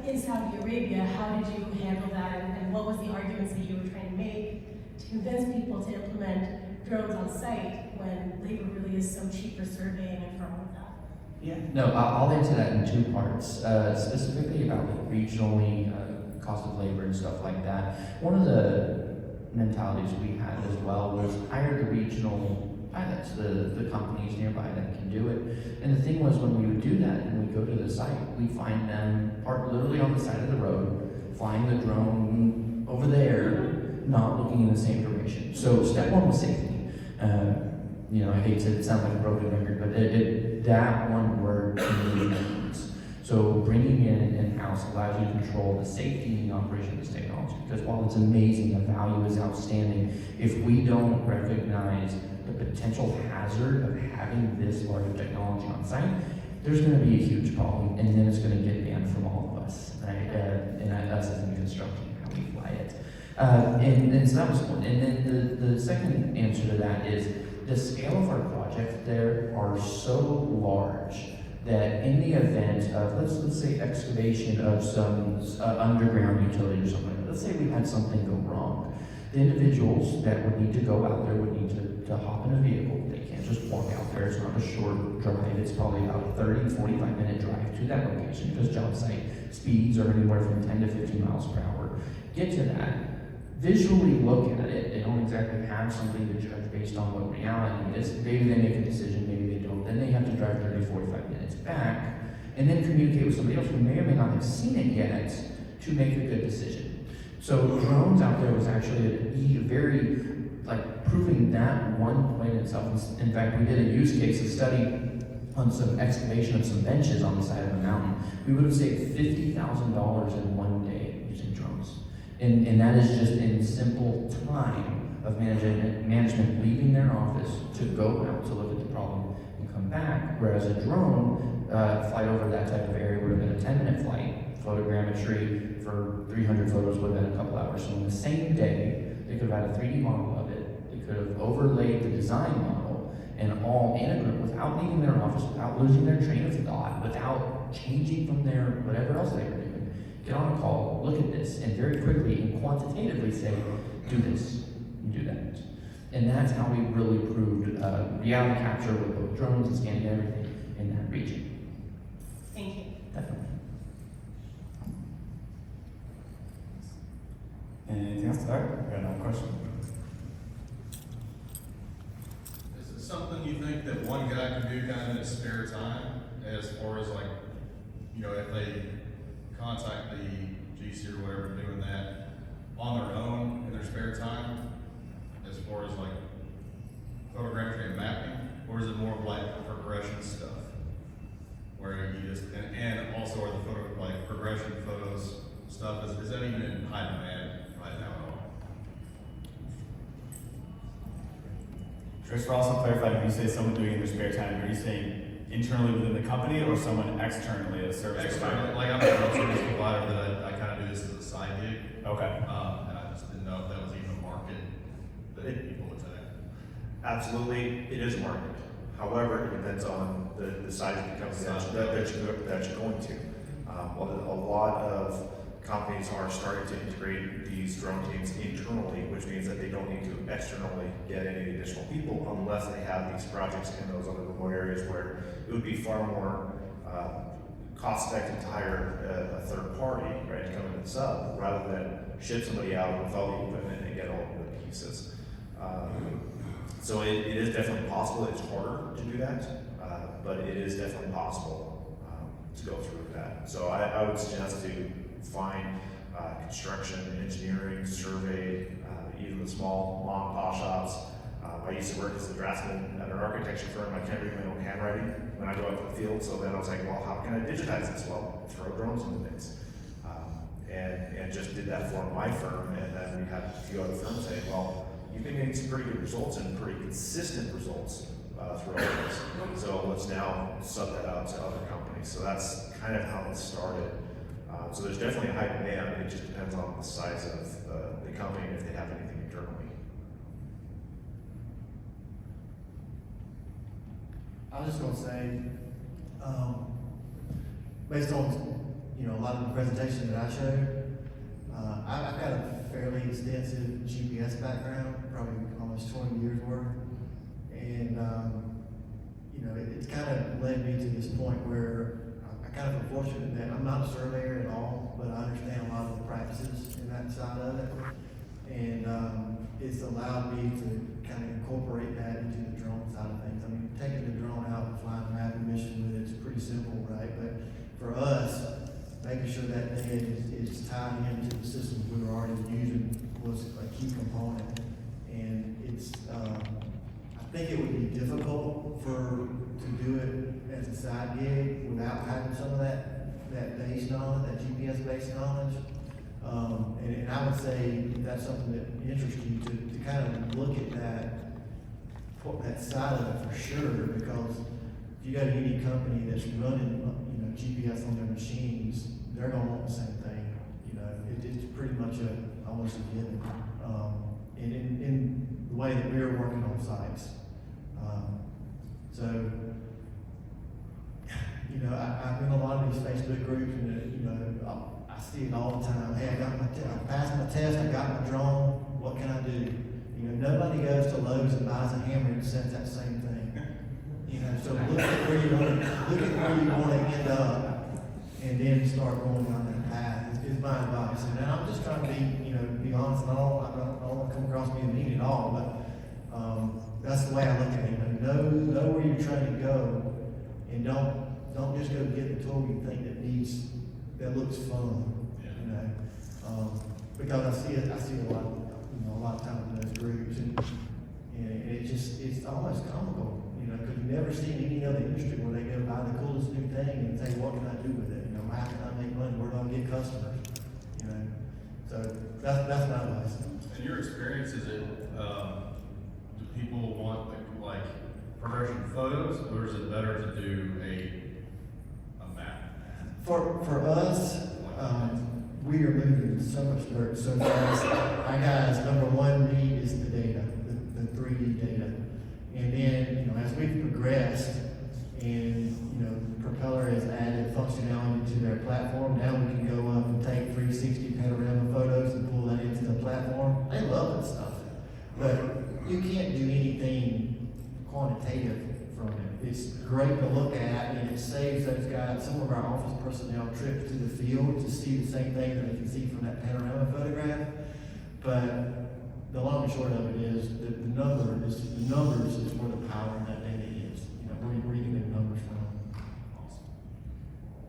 in Saudi Arabia, how did you handle that, and what was the arguments that you were trying to make to convince people to implement drones on site when labor really is so cheap for surveying and for all of that? Yeah. No, I'll answer that in two parts. Specifically about like regionally, cost of labor and stuff like that. One of the mentalities we had as well was hire the regional pilots, the companies nearby that can do it. And the thing was, when we would do that and we go to the site, we find them parked literally on the side of the road, flying the drone over there, not looking in the same direction. So step one was safety. I hate to sound like a broken record, but that one word really means. So bringing in in-house allows you to control the safety and the operation of this technology. Because while it's amazing, the value is outstanding, if we don't recognize the potential hazard of having this large of technology on site, there's going to be a huge problem, and then it's going to get banned from all of us, right? And us as in construction, how we fly it. And so that was one. And then the second answer to that is the scale of our projects there are so large that in the event of, let's say, excavation of some underground utility or something like that, let's say we had something go wrong, the individuals that would need to go out there would need to hop in a vehicle. They can't just walk out there. It's not a short drive. It's probably about a 30, 45-minute drive to that location, because job site speeds are anywhere from 10 to 15 miles per hour. Get to that, visually look at it. They don't exactly have something to judge based on what reality is. Maybe they make a decision, maybe they don't. Then they have to drive 30, 45 minutes back and then communicate with somebody else who may or may not have seen it yet to make a good decision. So drones out there was actually a very, proving that one point itself. In fact, we did a use case, a study on some excavation of some benches on the side of a mountain. We would have saved $50,000 in one day using drones. And that is just in simple time of management leaving their office to go out to look at the problem and come back. Whereas a drone, flight over that type of area would have been a 10-minute flight, photogrammetry for 300 photos would have been a couple hours. So in the same day, they could have had a 3D model of it, they could have overlaid the design model, and all in a group without leaving their office, without losing their train of thought, without changing from their whatever else they were doing, get on a call, look at this, and very quickly and quantitatively say, do this, and do that. And that's how we really proved reality capture with both drones and scanning everything in that region. Thank you. Definitely. Anything else? All right, I got another question. Is it something you think that one guy can do kind of in his spare time, as far as like, you know, if they contact the GC or whatever, doing that on their own in their spare time, as far as like photogrammetry and mapping, or is it more of like progression stuff, where you just and also are the photo like progression photos stuff is that even in high demand right now at all? Just for also clarifying, when you say someone doing it in their spare time, are you saying internally within the company or someone externally as a service Externally, provider? like I'm a drone service provider that I kind of do this as a side gig. Okay. And I just didn't know if that was even a market that people would take. Absolutely, it is a market. However, it depends on the size of the company that you're going to. A lot of companies are starting to integrate these drone teams internally, which means that they don't need to externally get any additional people unless they have these projects in those other remote areas where it would be far more cost effective to hire a third party, right, to come in and sub, rather than ship somebody out with all the equipment and get all the pieces. So it is definitely possible. It's harder to do that, but it is definitely possible to go through that. So I would suggest to find construction, engineering, survey, even the small mom and pop shops. I used to work as a draftsman at an architecture firm. I can't read my own handwriting when I go out to the field. So then I was like, well, how can I digitize this? Well, throw drones in the mix. And just did that for my firm. And then we had a few other firms say, well, you've been getting some pretty good results and pretty consistent results through all this. So let's now sub that out to other companies. So that's kind of how it started. So there's definitely a high demand. It just depends on the size of the company and if they have anything internally. I was just gonna say, based on, you know, a lot of the presentation that I showed, I've got a fairly extensive GPS background, probably almost 20 years worth. And, you know, it's kind of led me to this point where I kind of am fortunate that I'm not a surveyor at all, but I understand a lot of the practices in that side of it. And it's allowed me to kind of incorporate that into the drone side of things. I mean, taking the drone out and flying a mapping mission with it is pretty simple, right? But for us, making sure that data is tied into the systems we were already using was a key component. And it's, I think it would be difficult to do it as a side gig without having some of that base knowledge, that GPS-based knowledge. And I would say that's something that interests you to kind of look at that side of it for sure, because if you got any company that's running, you know, GPS on their machines, they're gonna want the same thing. You know, it's pretty much almost a given. And in the way that we're working on sites. So, you know, I'm in a lot of these Facebook groups, and you know, I see it all the time. Hey, I passed my test. I got my drone. What can I do? You know, nobody goes to Lowe's and buys a hammer and sends that same thing. You know, so look at where you want to end up, and then start going down that path. Is my advice. And I'm just trying to be honest. I don't want to come across me mean at all, but that's the way I look at it. You know where you're trying to go, and don't just go get the tool you think that looks fun. You know, because I see a lot of times in those groups, and it's almost comical. You know, because you never see in any other industry where they go buy the coolest new thing and say, what can I do with it? You know, how can I make money? Where do I get customers? You know, so that's my advice. In your experience, is it, do people want like progression photos, or is it better to do a map? For us, we are moving so much dirt so fast. Our guys, number one need is the data, the 3D data. And then, you know, as we progressed and, you know, Propeller has added functionality to their platform, now we can go up and take 360 panorama photos and pull that into the platform. They love that stuff. But you can't do anything quantitative from it. It's great to look at, and it saves those guys, some of our office personnel, trips to the field to see the same thing that they can see from that panorama photograph. But the long and short of it is that the numbers is where the power in that data is. You know, where you get the numbers from.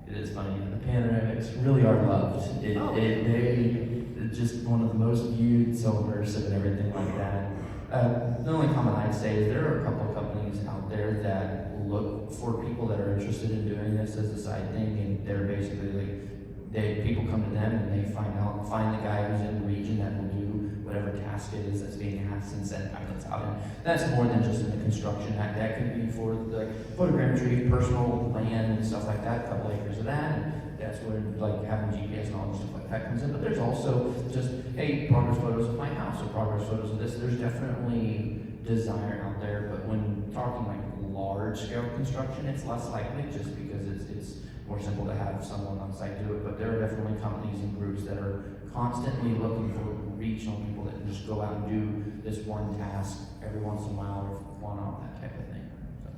It is funny. The panoramics really are loved. They're just one of the most viewed, so immersive and everything like that. The only comment I'd say is there are a couple of companies out there that look for people that are interested in doing this as a side thing, and they're basically like, people come to them and they find the guy who's in the region that will do whatever task it is that's being asked and send pilots out. And that's more than just in the construction. That could be for the photogrammetry, personal land and stuff like that, a couple acres of that. And that's where like having GPS and all this stuff like that comes in. But there's also just, hey, progress photos of my house or progress photos of this. There's definitely desire out there, but when talking like large scale construction, it's less likely just because it's more simple to have someone on site do it. But there are definitely companies and groups that are constantly looking for regional people that can just go out and do this one task every once in a while or one off, that type of thing.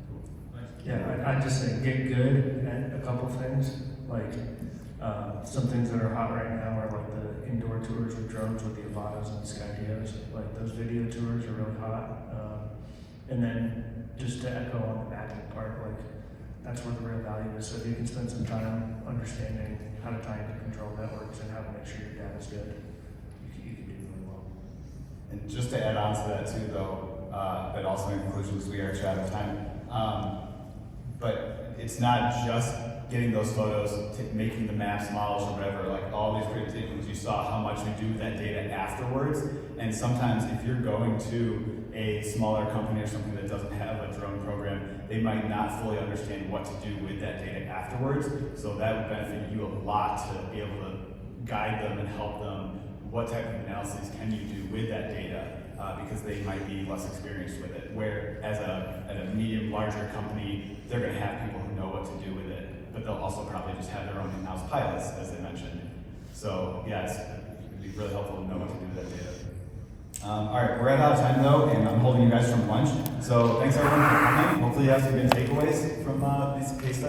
So, Yeah, I'd just say get good at a couple things. Like some things that are hot right now are like the indoor tours with drones with the Avatos and Skydios. Like those video tours are really hot. And then just to echo on the mapping part, like that's where the real value is. So if you can spend some time understanding how to tie into control networks and how to make sure your data's good, you can do really well. And just to add on to that too, though, but also in conclusion, because we are actually out of time. But it's not just getting those photos, making the maps, models, or whatever. Like all these great things, you saw how much we do with that data afterwards. And sometimes, if you're going to a smaller company or something that doesn't have a drone program, they might not fully understand what to do with that data afterwards. So that would benefit you a lot to be able to guide them and help them. What type of analysis can you do with that data? Because they might be less experienced with it. Where as a medium, larger company, they're going to have people who know what to do with it, but they'll also probably just have their own in-house pilots, as they mentioned. So yeah, it'd be really helpful to know what to do with that data. All right, we're out of time though, and I'm holding you guys from lunch. So thanks everyone for coming. Hopefully you have some good takeaways from these case studies.